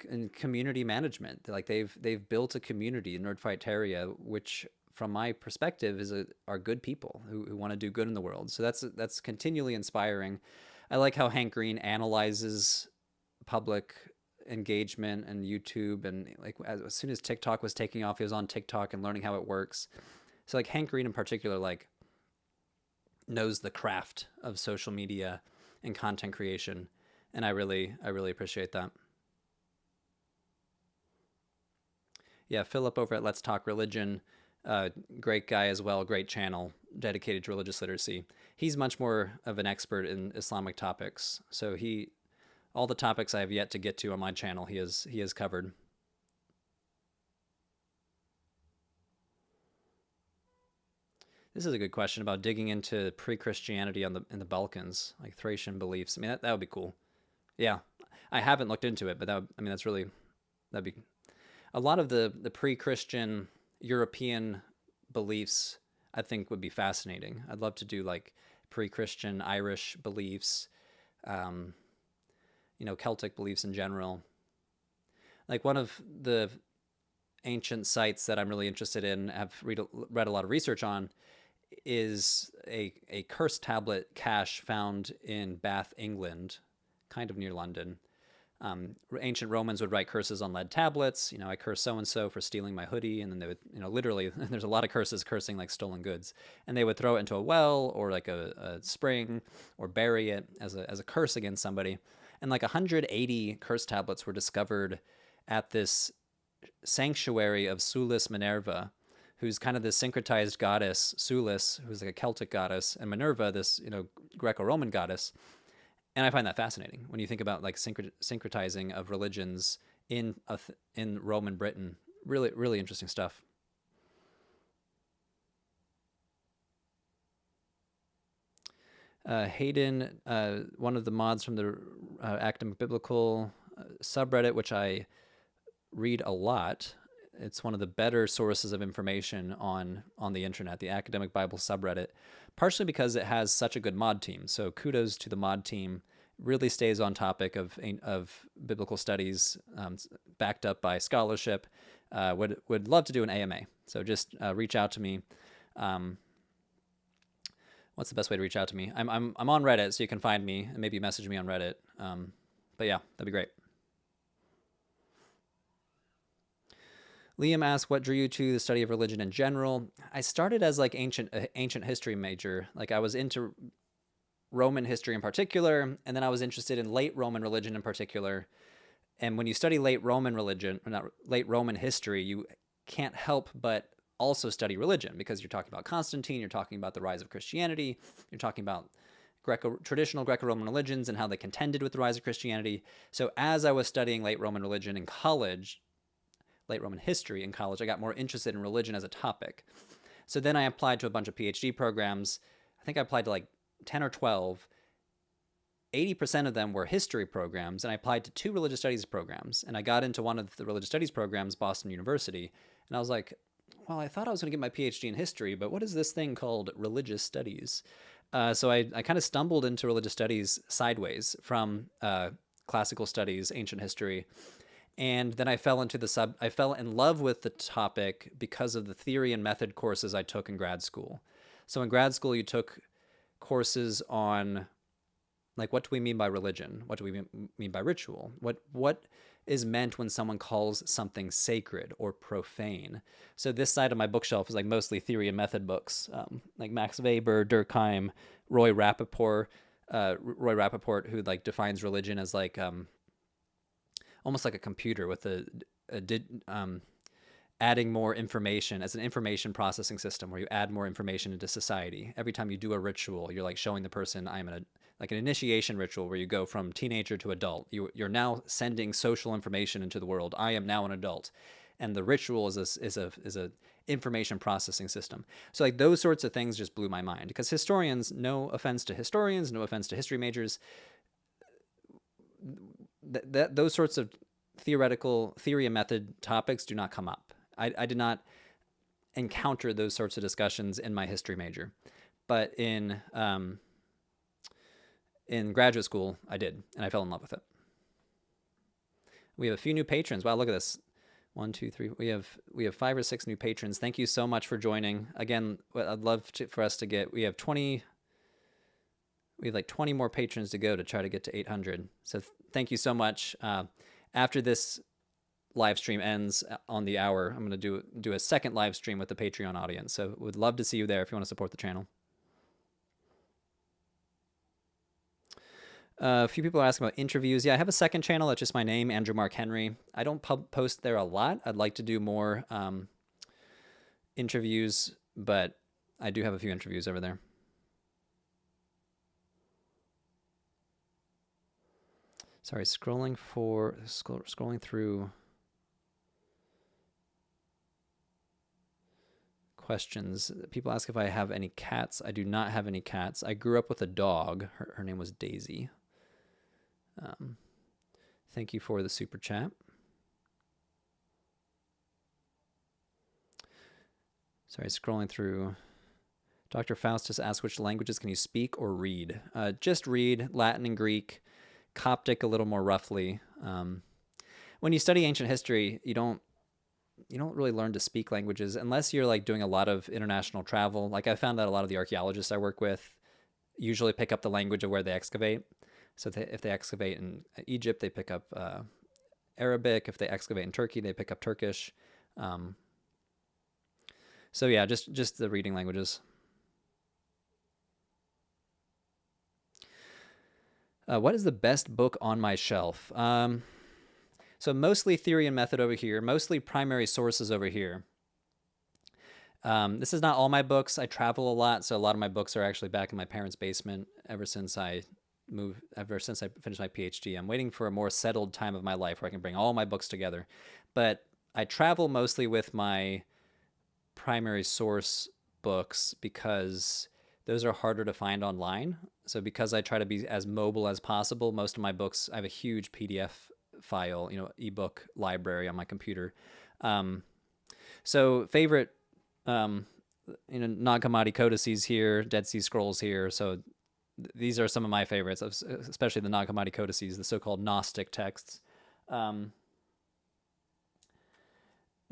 in community management. Like, they've built a community in Nerdfighteria, which from my perspective are good people who want to do good in the world. So that's continually inspiring. I like how Hank Green analyzes public engagement and YouTube, and like as soon as TikTok was taking off, he was on TikTok and learning how it works. So like Hank Green in particular, like, knows the craft of social media and content creation, and I really appreciate that. Yeah, Philip over at Let's Talk Religion, great guy as well, great channel dedicated to religious literacy. He's much more of an expert in Islamic topics, so all the topics I have yet to get to on my channel, he has covered. This is a good question about digging into pre-Christianity in the Balkans, like Thracian beliefs. I mean, that would be cool. Yeah, I haven't looked into it, but I mean, that'd be a lot of the pre-Christian European beliefs. I think would be fascinating. I'd love to do like pre-Christian Irish beliefs, um, Celtic beliefs in general. Like one of the ancient sites that I'm really interested in, have read a lot of research on, is a cursed tablet cache found in Bath, England, kind of near London. Ancient Romans would write curses on lead tablets. I curse so and so for stealing my hoodie, and then they would, literally, there's a lot of curses cursing like stolen goods, and they would throw it into a well or like a spring, or bury it as a curse against somebody. And like 180 curse tablets were discovered at this sanctuary of Sulis Minerva, who's kind of this syncretized goddess, Sulis, who's like a Celtic goddess, and Minerva, this Greco-Roman goddess. And I find that fascinating when you think about like syncretizing of religions in Roman Britain. Really, really interesting stuff. Hayden, one of the mods from the Academic Biblical subreddit, which I read a lot. It's one of the better sources of information on the internet, the Academic Bible subreddit, partially because it has such a good mod team. So kudos to the mod team. Really stays on topic of biblical studies, backed up by scholarship. Would love to do an AMA. So just reach out to me. What's the best way to reach out to me? I'm on Reddit, so you can find me and maybe message me on Reddit. But yeah, that'd be great. Liam asks, what drew you to the study of religion in general? I started as like ancient history major. Like I was into Roman history in particular, and then I was interested in late Roman religion in particular. And when you study late Roman history, you can't help but also study religion, because you're talking about Constantine, you're talking about the rise of Christianity, you're talking about traditional Greco-Roman religions and how they contended with the rise of Christianity. So as I was studying late Roman religion in college, late Roman history in college, I got more interested in religion as a topic. So then I applied to a bunch of PhD programs. I think I applied to like 10 or 12. 80% of them were history programs, and I applied to 2 religious studies programs. And I got into one of the religious studies programs, Boston University, and I was like, well, I thought I was going to get my PhD in history, but what is this thing called religious studies? So I kind of stumbled into religious studies sideways from classical studies, ancient history. And then I fell in love with the topic because of the theory and method courses I took in grad school. So in grad school, you took courses on, like, what do we mean by religion? What do we mean by ritual? What is meant when someone calls something sacred or profane? So this side of my bookshelf is like mostly theory and method books, like Max Weber, Durkheim, Roy Rappaport, who like defines religion as like almost like a computer with adding more information as an information processing system, where you add more information into society. Every time you do a ritual, you're like showing the person, like an initiation ritual where you go from teenager to adult. You're now sending social information into the world. I am now an adult. And the ritual is a information processing system. So like those sorts of things just blew my mind, because historians, no offense to historians, no offense to history majors, those sorts of theory and method topics do not come up. I did not encounter those sorts of discussions in my history major, but in graduate school, I did, and I fell in love with it. We have a few new patrons. Wow, look at this. 1, 2, 3. We have 5 or 6 new patrons. Thank you so much for joining. Again, I'd love for us to get. We have like 20 more patrons to go to try to get to 800. So thank you so much. After this live stream ends on the hour, I'm going to do a second live stream with the Patreon audience. So would love to see you there if you want to support the channel. A few people are asking about interviews. Yeah, I have a second channel that's just my name, Andrew Mark Henry. I don't post there a lot. I'd like to do more interviews, but I do have a few interviews over there. Sorry, scrolling through questions. People ask if I have any cats. I do not have any cats. I grew up with a dog. Her name was Daisy. Um, Thank you for the super chat. Sorry, scrolling through. Dr. Faustus asks, which languages can you speak or read? Just read Latin and Greek, Coptic a little more roughly. When you study ancient history, you don't really learn to speak languages unless you're like doing a lot of international travel. Like I found that a lot of the archaeologists I work with usually pick up the language of where they excavate. So if they excavate in Egypt, they pick up Arabic. If they excavate in Turkey, they pick up Turkish. So yeah, just the reading languages. What is the best book on my shelf? So mostly theory and method over here, mostly primary sources over here. This is not all my books. I travel a lot, so a lot of my books are actually back in my parents' basement ever since I finished my PhD. I'm waiting for a more settled time of my life where I can bring all my books together. But I travel mostly with my primary source books because those are harder to find online. So because I try to be as mobile as possible, most of my books, I have a huge PDF file, ebook library on my computer. So favorite, Nag Hammadi codices here, Dead Sea Scrolls here. So these are some of my favorites, especially the Nag Hammadi codices, the so-called Gnostic texts.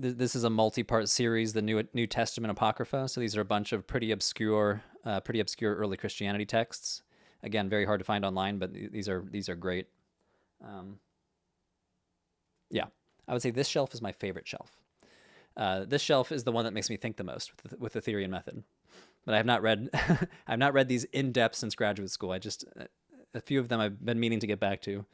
This is a multi-part series, the New Testament Apocrypha. So these are a bunch of pretty obscure early Christianity texts. Again, very hard to find online, but these are great. Yeah, I would say this shelf is my favorite shelf. This shelf is the one that makes me think the most with the theory and method. But I have not read I've not read these in depth since graduate school. A few of them I've been meaning to get back to.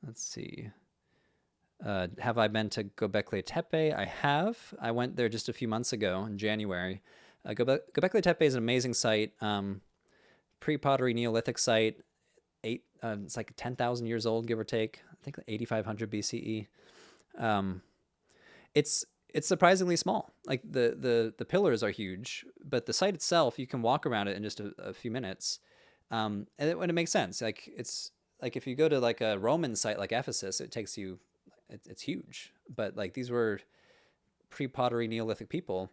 Let's see. Have I been to Göbekli Tepe? I have. I went there just a few months ago in January. Göbekli Tepe is an amazing site. Pre-pottery Neolithic site. It's like 10,000 years old, give or take. I think 8,500 BCE. It's surprisingly small. Like the pillars are huge, but the site itself, you can walk around it in just a few minutes. And it makes sense. Like it's like if you go to like a Roman site like Ephesus, it's huge. But like these were pre-pottery Neolithic people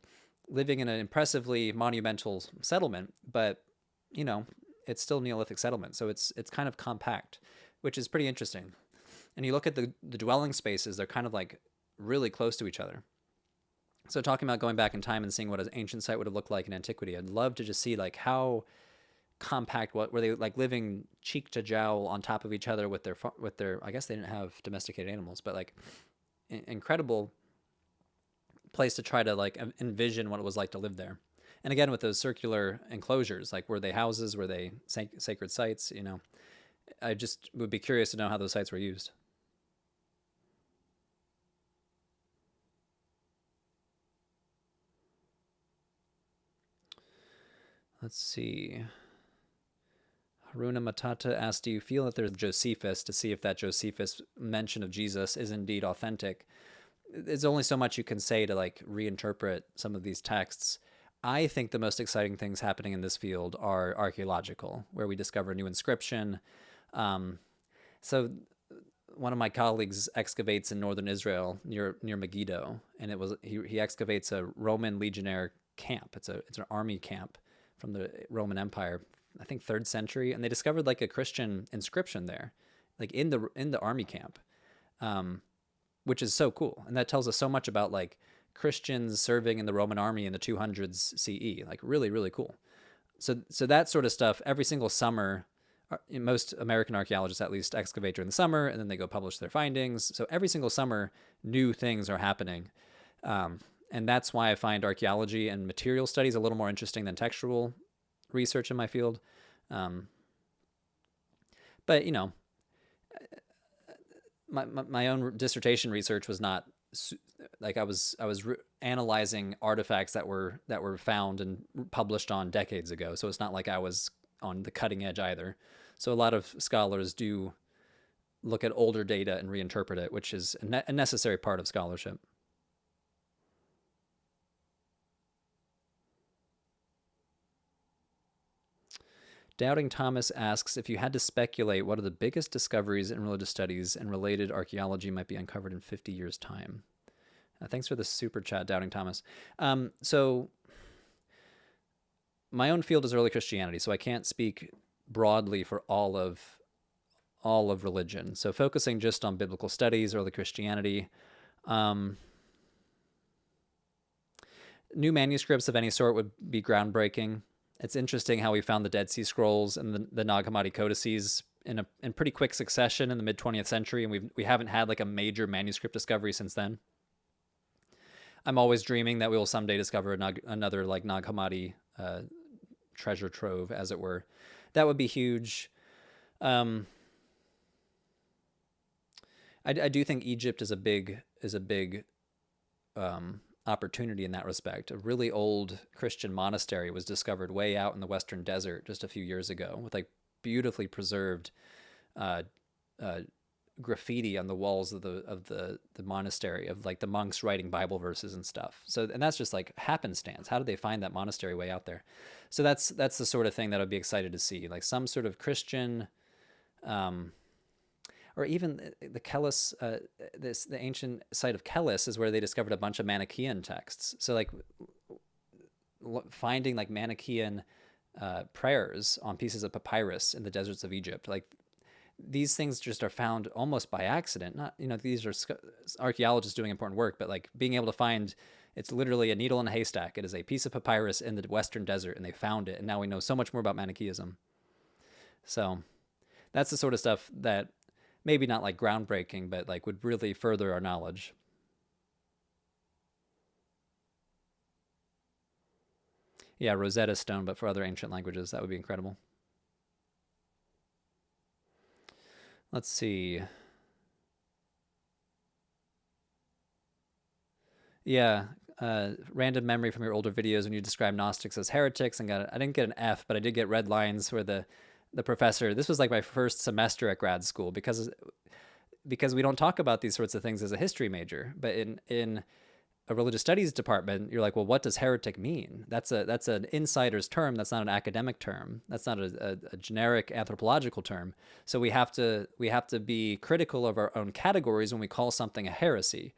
living in an impressively monumental settlement, but it's still Neolithic settlement, so it's kind of compact, which is pretty interesting. And you look at the dwelling spaces; they're kind of like really close to each other. So talking about going back in time and seeing what an ancient site would have looked like in antiquity, I'd love to just see like how compact. What were they like living cheek to jowl on top of each other with their I guess they didn't have domesticated animals, but like incredible place to try to like envision what it was like to live there. And again, with those circular enclosures, like were they houses, were they sacred sites? I just would be curious to know how those sites were used. Let's see. Haruna Matata asked, do you feel that there's Josephus to see if that Josephus mention of Jesus is indeed authentic? There's only so much you can say to like reinterpret some of these texts. I think the most exciting things happening in this field are archaeological, where we discover a new inscription. So one of my colleagues excavates in northern Israel near Megiddo, and he excavates a Roman legionnaire camp. It's an army camp from the Roman Empire, I think 3rd century, and they discovered like a Christian inscription there, like in the army camp, which is so cool, and that tells us so much about like Christians serving in the Roman army in the 200s CE, like really, really cool. So that sort of stuff every single summer, most American archaeologists at least excavate during the summer, and then they go publish their findings. So every single summer, new things are happening. And that's why I find archaeology and material studies a little more interesting than textual research in my field. But my own dissertation research was not like I was analyzing artifacts that were found and published on decades ago. So it's not like I was on the cutting edge either. So a lot of scholars do look at older data and reinterpret it, which is a necessary part of scholarship. Doubting Thomas asks, if you had to speculate, what are the biggest discoveries in religious studies and related archaeology might be uncovered in 50 years' time? Thanks for the super chat, Doubting Thomas. So my own field is early Christianity, so I can't speak broadly for all of religion. So focusing just on biblical studies, early Christianity, new manuscripts of any sort would be groundbreaking. It's interesting how we found the Dead Sea Scrolls and the Nag Hammadi codices in pretty quick succession in the mid 20th century, and we haven't had like a major manuscript discovery since then. I'm always dreaming that we will someday discover another like Nag Hammadi treasure trove, as it were. That would be huge. I do think Egypt is a big opportunity in that respect. A really old Christian monastery was discovered way out in the Western Desert just a few years ago, with like beautifully preserved graffiti on the walls of the monastery, of like the monks writing Bible verses and stuff. So, and that's just like happenstance. How did they find that monastery way out there? So that's the sort of thing that I'd be excited to see, like some sort of Christian, or even the Kelis, the ancient site of Kelis is where they discovered a bunch of Manichaean texts. So like finding like Manichaean prayers on pieces of papyrus in the deserts of Egypt, like these things just are found almost by accident. Not, these are archaeologists doing important work, but like being able to find, it's literally a needle in a haystack. It is a piece of papyrus in the Western Desert, and they found it, and now we know so much more about Manichaeism. So that's the sort of stuff that maybe not like groundbreaking, but like would really further our knowledge. Yeah, Rosetta Stone, but for other ancient languages, that would be incredible. Let's see. Yeah, random memory from your older videos when you describe Gnostics as heretics, and I didn't get an F, but I did get red lines where the professor, this was like my first semester at grad school, because we don't talk about these sorts of things as a history major, but in a religious studies department, you're like, well, what does heretic mean? That's an insider's term. That's not an academic term. That's not a generic anthropological term. So we have to be critical of our own categories when we call something a heresy.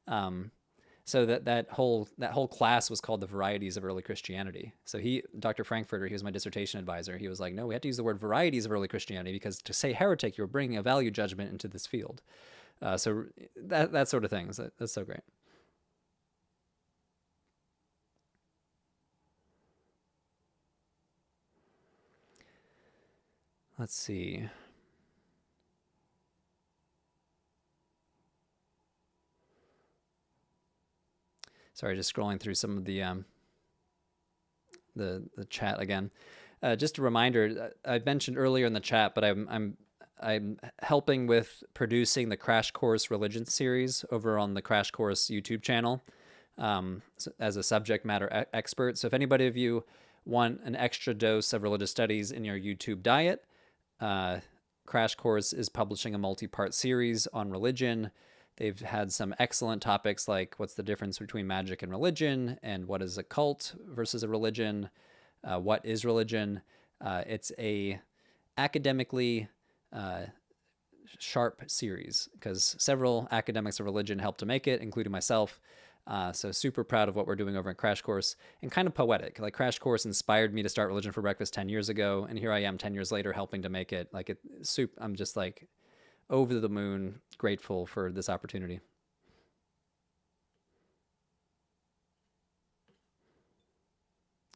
So that whole class was called the Varieties of Early Christianity. So Dr. Frankfurter, he was my dissertation advisor. He was like, no, we have to use the word varieties of early Christianity, because to say heretic, you're bringing a value judgment into this field. So that sort of thing. That's so great. Let's see. Sorry, just scrolling through some of the chat again. Just a reminder, I mentioned earlier in the chat, but I'm helping with producing the Crash Course Religion series over on the Crash Course YouTube channel, as a subject matter expert. So if anybody of you want an extra dose of religious studies in your YouTube diet, Crash Course is publishing a multi-part series on religion. They've had some excellent topics like what's the difference between magic and religion, and what is a cult versus a religion, what is religion. It's a academically sharp series, because several academics of religion helped to make it, including myself. So super proud of what we're doing over at Crash Course, and kind of poetic. Like Crash Course inspired me to start Religion for Breakfast 10 years ago, and here I am 10 years later helping to make it. Like I'm just like over the moon grateful for this opportunity.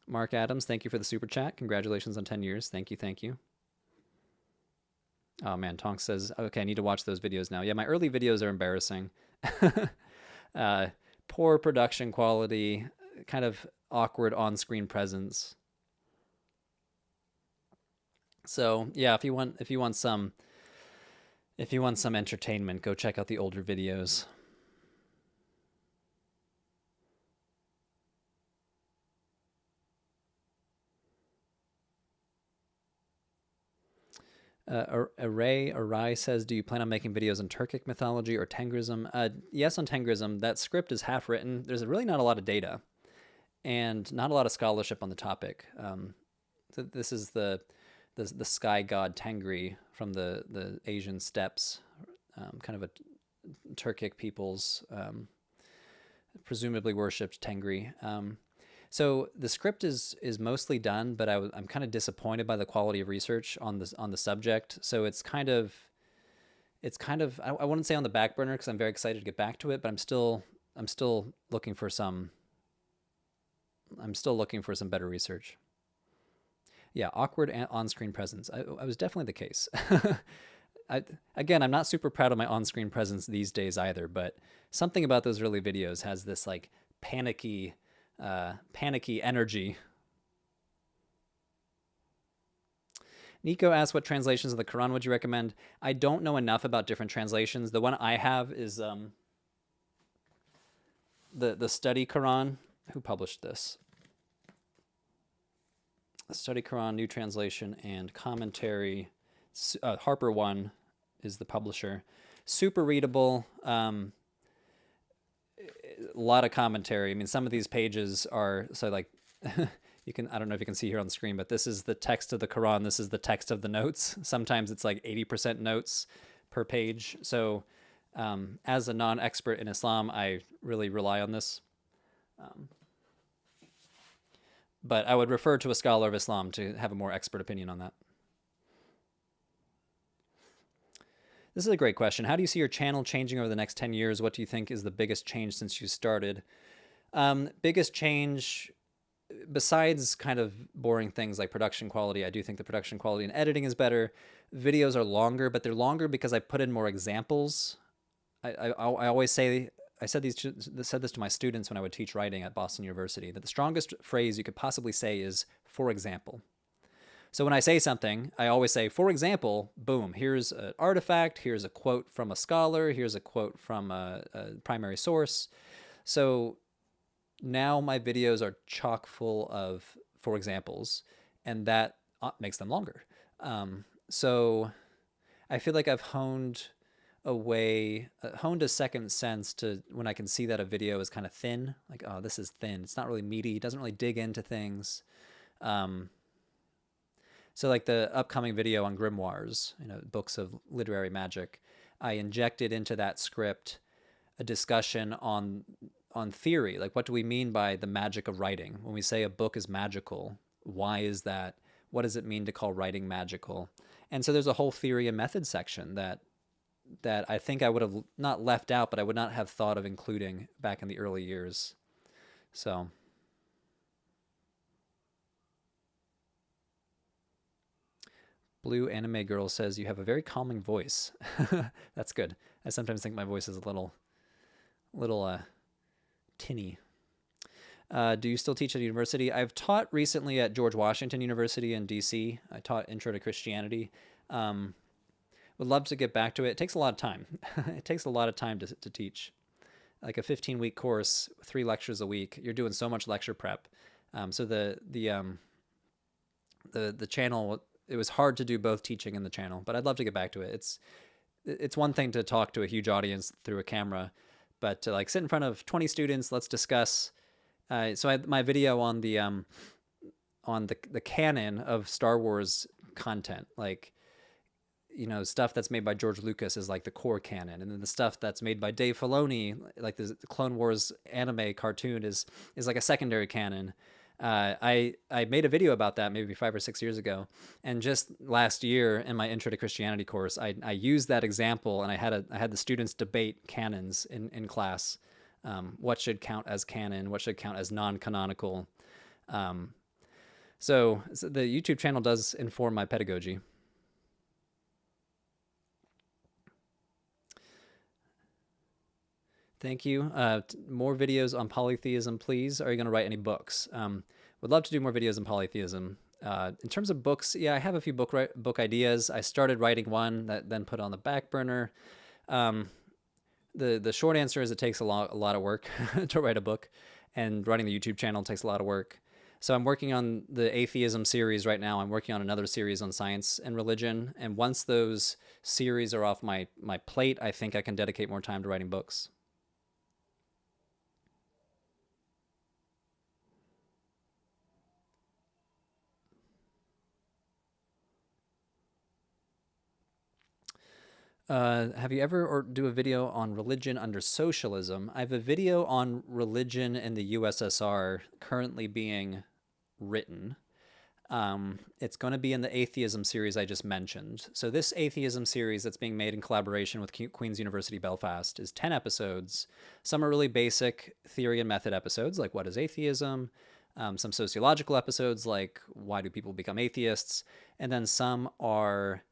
Mark Adams, thank you for the super chat. Congratulations on 10 years. Thank you. Oh man, Tonk says, okay, I need to watch those videos now. Yeah, my early videos are embarrassing. Poor production quality, kind of awkward on-screen presence. So yeah, if you want some entertainment, go check out the older videos. Array says, do you plan on making videos on Turkic mythology or Tengrism? Yes, on Tengrism. That script is half written. There's really not a lot of data and not a lot of scholarship on the topic. This is the sky god Tengri from the Asian steppes, kind of a Turkic peoples, presumably worshipped Tengri. So the script is mostly done, but I'm kind of disappointed by the quality of research on the subject. So it's kind of I wouldn't say on the back burner because I'm very excited to get back to it, but I'm still looking for some better research. Yeah, awkward on-screen presence. I was definitely the case. Again, I'm not super proud of my on-screen presence these days either, but something about those early videos has this like panicky energy. Nico asks, what translations of the Quran would you recommend? I don't know enough about different translations. The one I have is the Study Quran. Who published this? Study Quran, New Translation and Commentary. Harper One is the publisher. Super readable. A lot of commentary. I mean, some of these pages are so like you can. I don't know if you can see here on the screen, but this is the text of the Quran. This is the text of the notes. Sometimes it's like 80% notes per page. So, as a non-expert in Islam, I really rely on this. But I would refer to a scholar of Islam to have a more expert opinion on that. This is a great question. How do you see your channel changing over the next 10 years? What do you think is the biggest change since you started? Biggest change, besides kind of boring things like production quality, I do think the production quality and editing is better. Videos are longer, but they're longer because I put in more examples. I always say, I said this to my students when I would teach writing at Boston University, that the strongest phrase you could possibly say is, for example. So when I say something, I always say, for example, boom, here's an artifact, here's a quote from a scholar, here's a quote from a primary source. So now my videos are chock full of for examples, and that makes them longer. So I feel like I've honed a second sense to when I can see that a video is kind of thin, like, oh, this is thin. It's not really meaty. It doesn't really dig into things. So like the upcoming video on grimoires, books of literary magic, I injected into that script a discussion on theory. Like, what do we mean by the magic of writing? When we say a book is magical, why is that? What does it mean to call writing magical? And so there's a whole theory and method section that I think I would have not left out, but I would not have thought of including back in the early years. So Blue Anime Girl says, you have a very calming voice. That's good. I sometimes think my voice is a little tinny. Do you still teach at a university? I've taught recently at George Washington University in DC. I taught Intro to Christianity. Would love to get back to it. It takes a lot of time. It takes a lot of time to teach. Like a 15-week course, 3 lectures a week. You're doing so much lecture prep. So the channel, it was hard to do both teaching and the channel, but I'd love to get back to it. It's one thing to talk to a huge audience through a camera, but to like sit in front of 20 students, let's discuss. So my video on the canon of Star Wars content, like, stuff that's made by George Lucas is like the core canon. And then the stuff that's made by Dave Filoni, like the Clone Wars anime cartoon is like a secondary canon. I made a video about that maybe 5 or 6 years ago. And just last year in my Intro to Christianity course, I used that example, and I had the students debate canons in class. What should count as canon? What should count as non-canonical? So the YouTube channel does inform my pedagogy. Thank you. More videos on polytheism, please. Are you going to write any books? Would love to do more videos on polytheism. In terms of books, yeah, I have a few book ideas. I started writing one that then put on the back burner. The short answer is it takes a lot of work to write a book, and running the YouTube channel takes a lot of work. So I'm working on the atheism series right now. I'm working on another series on science and religion. And once those series are off my plate, I think I can dedicate more time to writing books. Have you ever or do a video on religion under socialism? I have a video on religion in the USSR currently being written. It's going to be in the atheism series I just mentioned. So this atheism series that's being made in collaboration with Queen's University Belfast is 10 episodes. Some are really basic theory and method episodes, like what is atheism? Some sociological episodes, like why do people become atheists? And then some are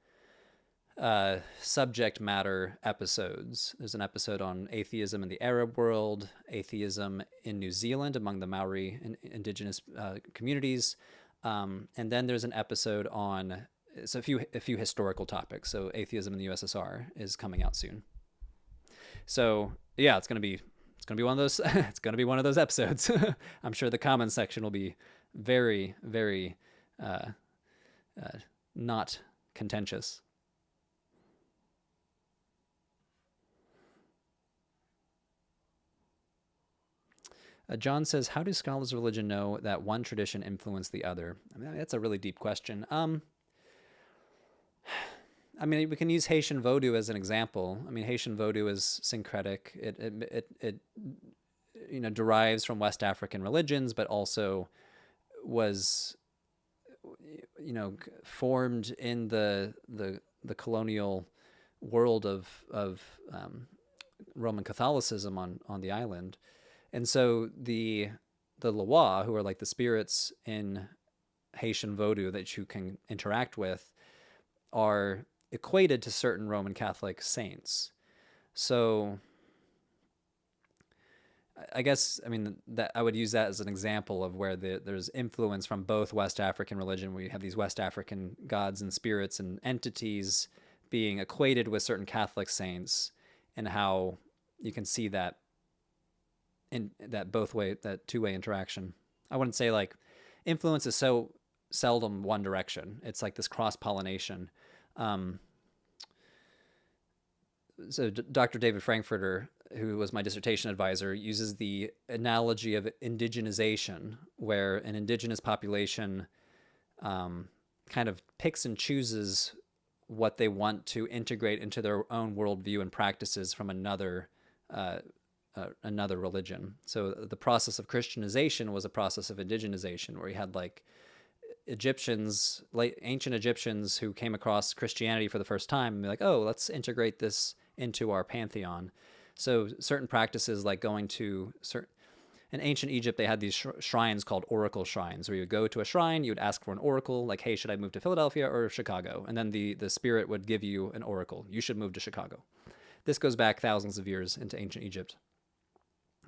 subject matter episodes. There's an episode on atheism in the Arab world, atheism in New Zealand among the Maori indigenous communities, and then there's an episode on a few historical topics. So atheism in the USSR is coming out soon. So yeah, it's gonna be one of those. It's gonna be one of those episodes. I'm sure the comments section will be very, very not contentious. John says, how do scholars of religion know that one tradition influenced the other? I mean, that's a really deep question. I mean, we can use Haitian Vodou as an example. I mean, Haitian Vodou is syncretic. It derives from West African religions, but also was, formed in the colonial world of Roman Catholicism on the island. And so the Loa, who are like the spirits in Haitian Vodou that you can interact with, are equated to certain Roman Catholic saints. So I guess, I mean, that I would use that as an example of where there's influence from both West African religion, where you have these West African gods and spirits and entities being equated with certain Catholic saints, and how you can see that in that that two-way interaction. I wouldn't say like influence is so seldom one direction. It's like this cross-pollination. So Dr. David Frankfurter, who was my dissertation advisor, uses the analogy of indigenization, where an indigenous population kind of picks and chooses what they want to integrate into their own worldview and practices from another religion. So the process of Christianization was a process of indigenization, where you had like ancient Egyptians who came across Christianity for the first time and be like, oh, let's integrate this into our pantheon. So certain practices, like going to in ancient Egypt, they had these shrines called oracle shrines, where you would go to a shrine, you would ask for an oracle, like, hey, should I move to Philadelphia or Chicago? And then the spirit would give you an oracle. You should move to Chicago. This goes back thousands of years into ancient Egypt.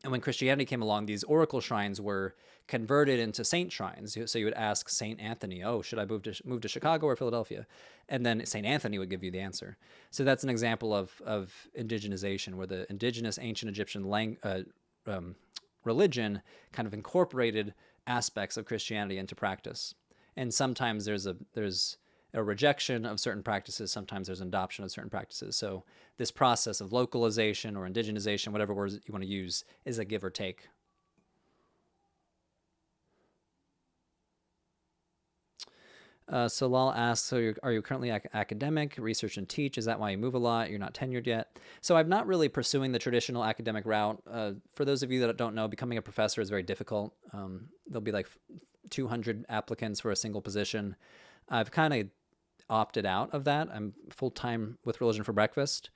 And when Christianity came along, these oracle shrines were converted into saint shrines. So you would ask Saint Anthony, oh, should I move to Chicago or Philadelphia? And then Saint Anthony would give you the answer. So that's an example of indigenization, where the indigenous ancient Egyptian religion kind of incorporated aspects of Christianity into practice. And sometimes there's a rejection of certain practices, sometimes there's an adoption of certain practices. So this process of localization or indigenization, whatever words you want to use, is a give or take. So Lal asks, so are you currently academic, research and teach? Is that why you move a lot? You're not tenured yet? So I'm not really pursuing the traditional academic route. For those of you that don't know, becoming a professor is very difficult. There'll be like 200 applicants for a single position. I've kind of opted out of that. I'm full-time with Religion for Breakfast.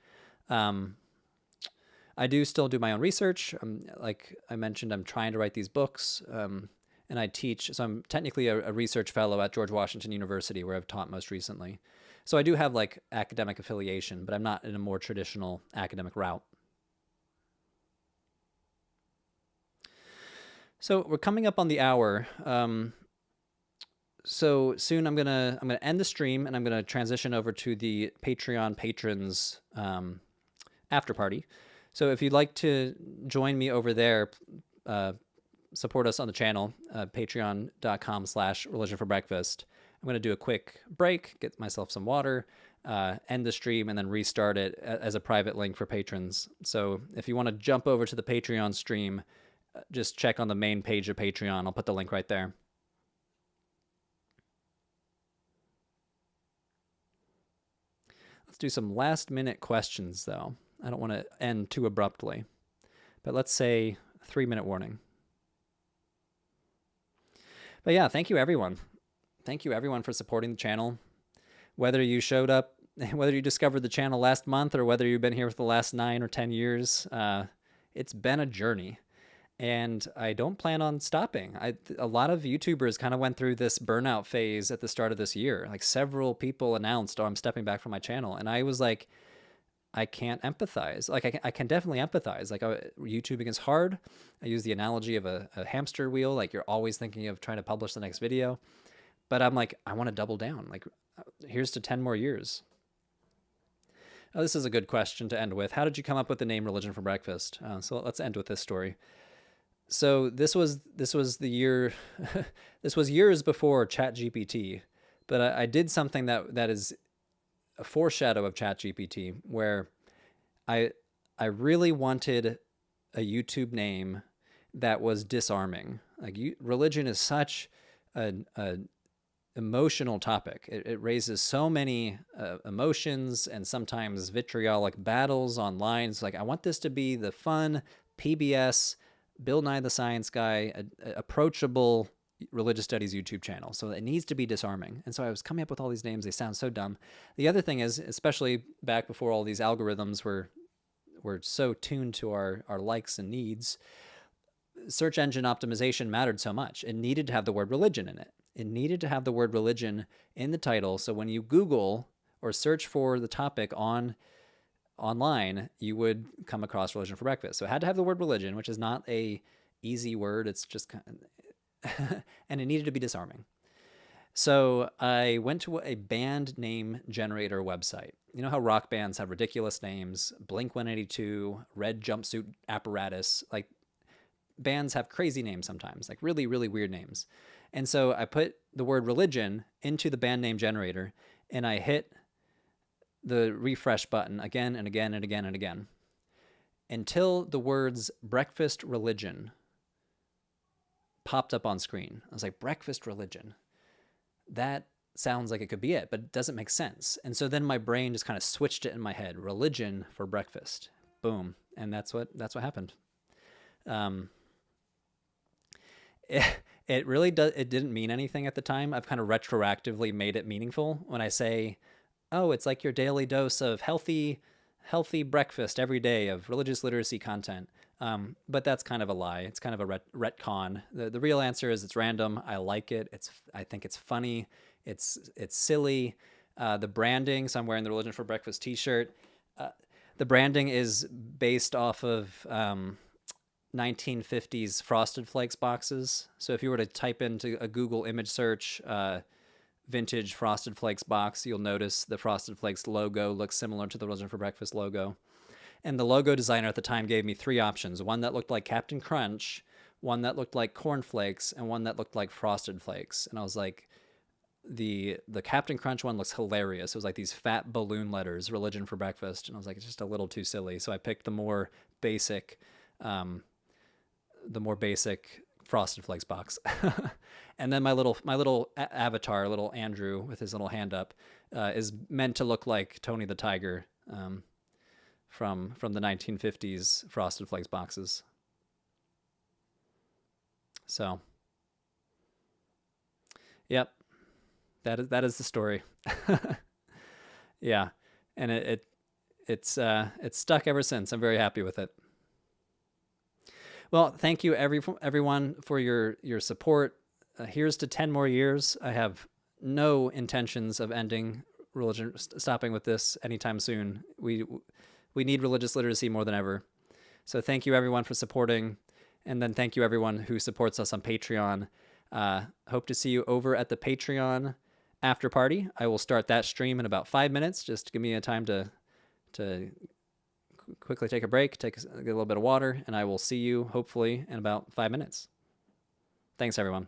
I do still do my own research. Like I mentioned, I'm trying to write these books. And I teach, so I'm technically a research fellow at George Washington University, where I've taught most recently. So I do have like academic affiliation, but I'm not in a more traditional academic route. So we're coming up on the hour. So soon I'm gonna end the stream, and I'm gonna transition over to the Patreon patrons after party. So if you'd like to join me over there, support us on the channel, patreon.com/religion for breakfast. I'm going to do a quick break, get myself some water, end the stream, and then restart it as a private link for patrons. So if you want to jump over to the Patreon stream, just check on the main page of Patreon. I'll put the link right there. Let's do some last minute questions, though. I don't want to end too abruptly, but let's say 3-minute warning. But yeah, thank you everyone. Thank you everyone for supporting the channel. Whether you showed up, whether you discovered the channel last month, or whether you've been here for the last 9 or 10 years, it's been a journey. And I don't plan on stopping. A lot of YouTubers kind of went through this burnout phase at the start of this year. Like several people announced, oh, I'm stepping back from my channel. And I was like, I can't empathize. Like I can definitely empathize. Like YouTubing is hard. I use the analogy of a hamster wheel. Like you're always thinking of trying to publish the next video. But I'm like, I want to double down. Like here's to 10 more years. Oh, this is a good question to end with. How did you come up with the name Religion for Breakfast? So let's end with this story. So this was the year, this was years before ChatGPT, but I did something that is a foreshadow of ChatGPT, where I really wanted a YouTube name that was disarming. Like religion is such an emotional topic. It raises so many emotions and sometimes vitriolic battles online. It's like, I want this to be the fun PBS Bill Nye the Science Guy, approachable religious studies YouTube channel. So it needs to be disarming. And so I was coming up with all these names. They sound so dumb. The other thing is, especially back before all these algorithms were so tuned to our likes and needs, search engine optimization mattered so much. It needed to have the word religion in it. It needed to have the word religion in the title. So when you Google or search for the topic online, you would come across Religion for Breakfast. So it had to have the word religion, which is not a easy word. It's just kind of, and it needed to be disarming. So I went to a band name generator website. You know how rock bands have ridiculous names, Blink-182, Red Jumpsuit Apparatus, like bands have crazy names sometimes, like really, really weird names. And so I put the word religion into the band name generator and I hit the refresh button again and again and again and again until the words breakfast religion popped up on screen. I was like, breakfast religion. That sounds like it could be it, but it doesn't make sense. And so then my brain just kind of switched it in my head. Religion for breakfast. Boom. And that's what happened. It really does. It didn't mean anything at the time. I've kind of retroactively made it meaningful when I say, oh, it's like your daily dose of healthy breakfast every day of religious literacy content. But that's kind of a lie. It's kind of a retcon. The real answer is it's random. I like it. I think it's funny. It's silly. The branding. So I'm wearing the Religion for Breakfast t-shirt. The branding is based off of 1950s Frosted Flakes boxes. So if you were to type into a Google image search, vintage Frosted Flakes box, you'll notice the Frosted Flakes logo looks similar to the Religion for Breakfast logo. And the logo designer at the time gave me 3 options. One that looked like Captain Crunch, one that looked like Corn Flakes, and one that looked like Frosted Flakes. And I was like, the Captain Crunch one looks hilarious. It was like these fat balloon letters, Religion for Breakfast. And I was like, it's just a little too silly. So I picked the more basic Frosted Flakes box. And then my little avatar, little Andrew with his little hand up, is meant to look like Tony the Tiger from the 1950s Frosted Flakes boxes. So, yep, that is the story. Yeah, and it's stuck ever since. I'm very happy with it. Well, thank you everyone for your support. Here's to 10 more years. I have no intentions of stopping with this anytime soon. We need religious literacy more than ever. So thank you everyone for supporting. And then thank you everyone who supports us on Patreon. Hope to see you over at the Patreon after party. I will start that stream in about 5 minutes. Just give me a time to quickly take a break, get a little bit of water, and I will see you hopefully in about 5 minutes. Thanks, everyone.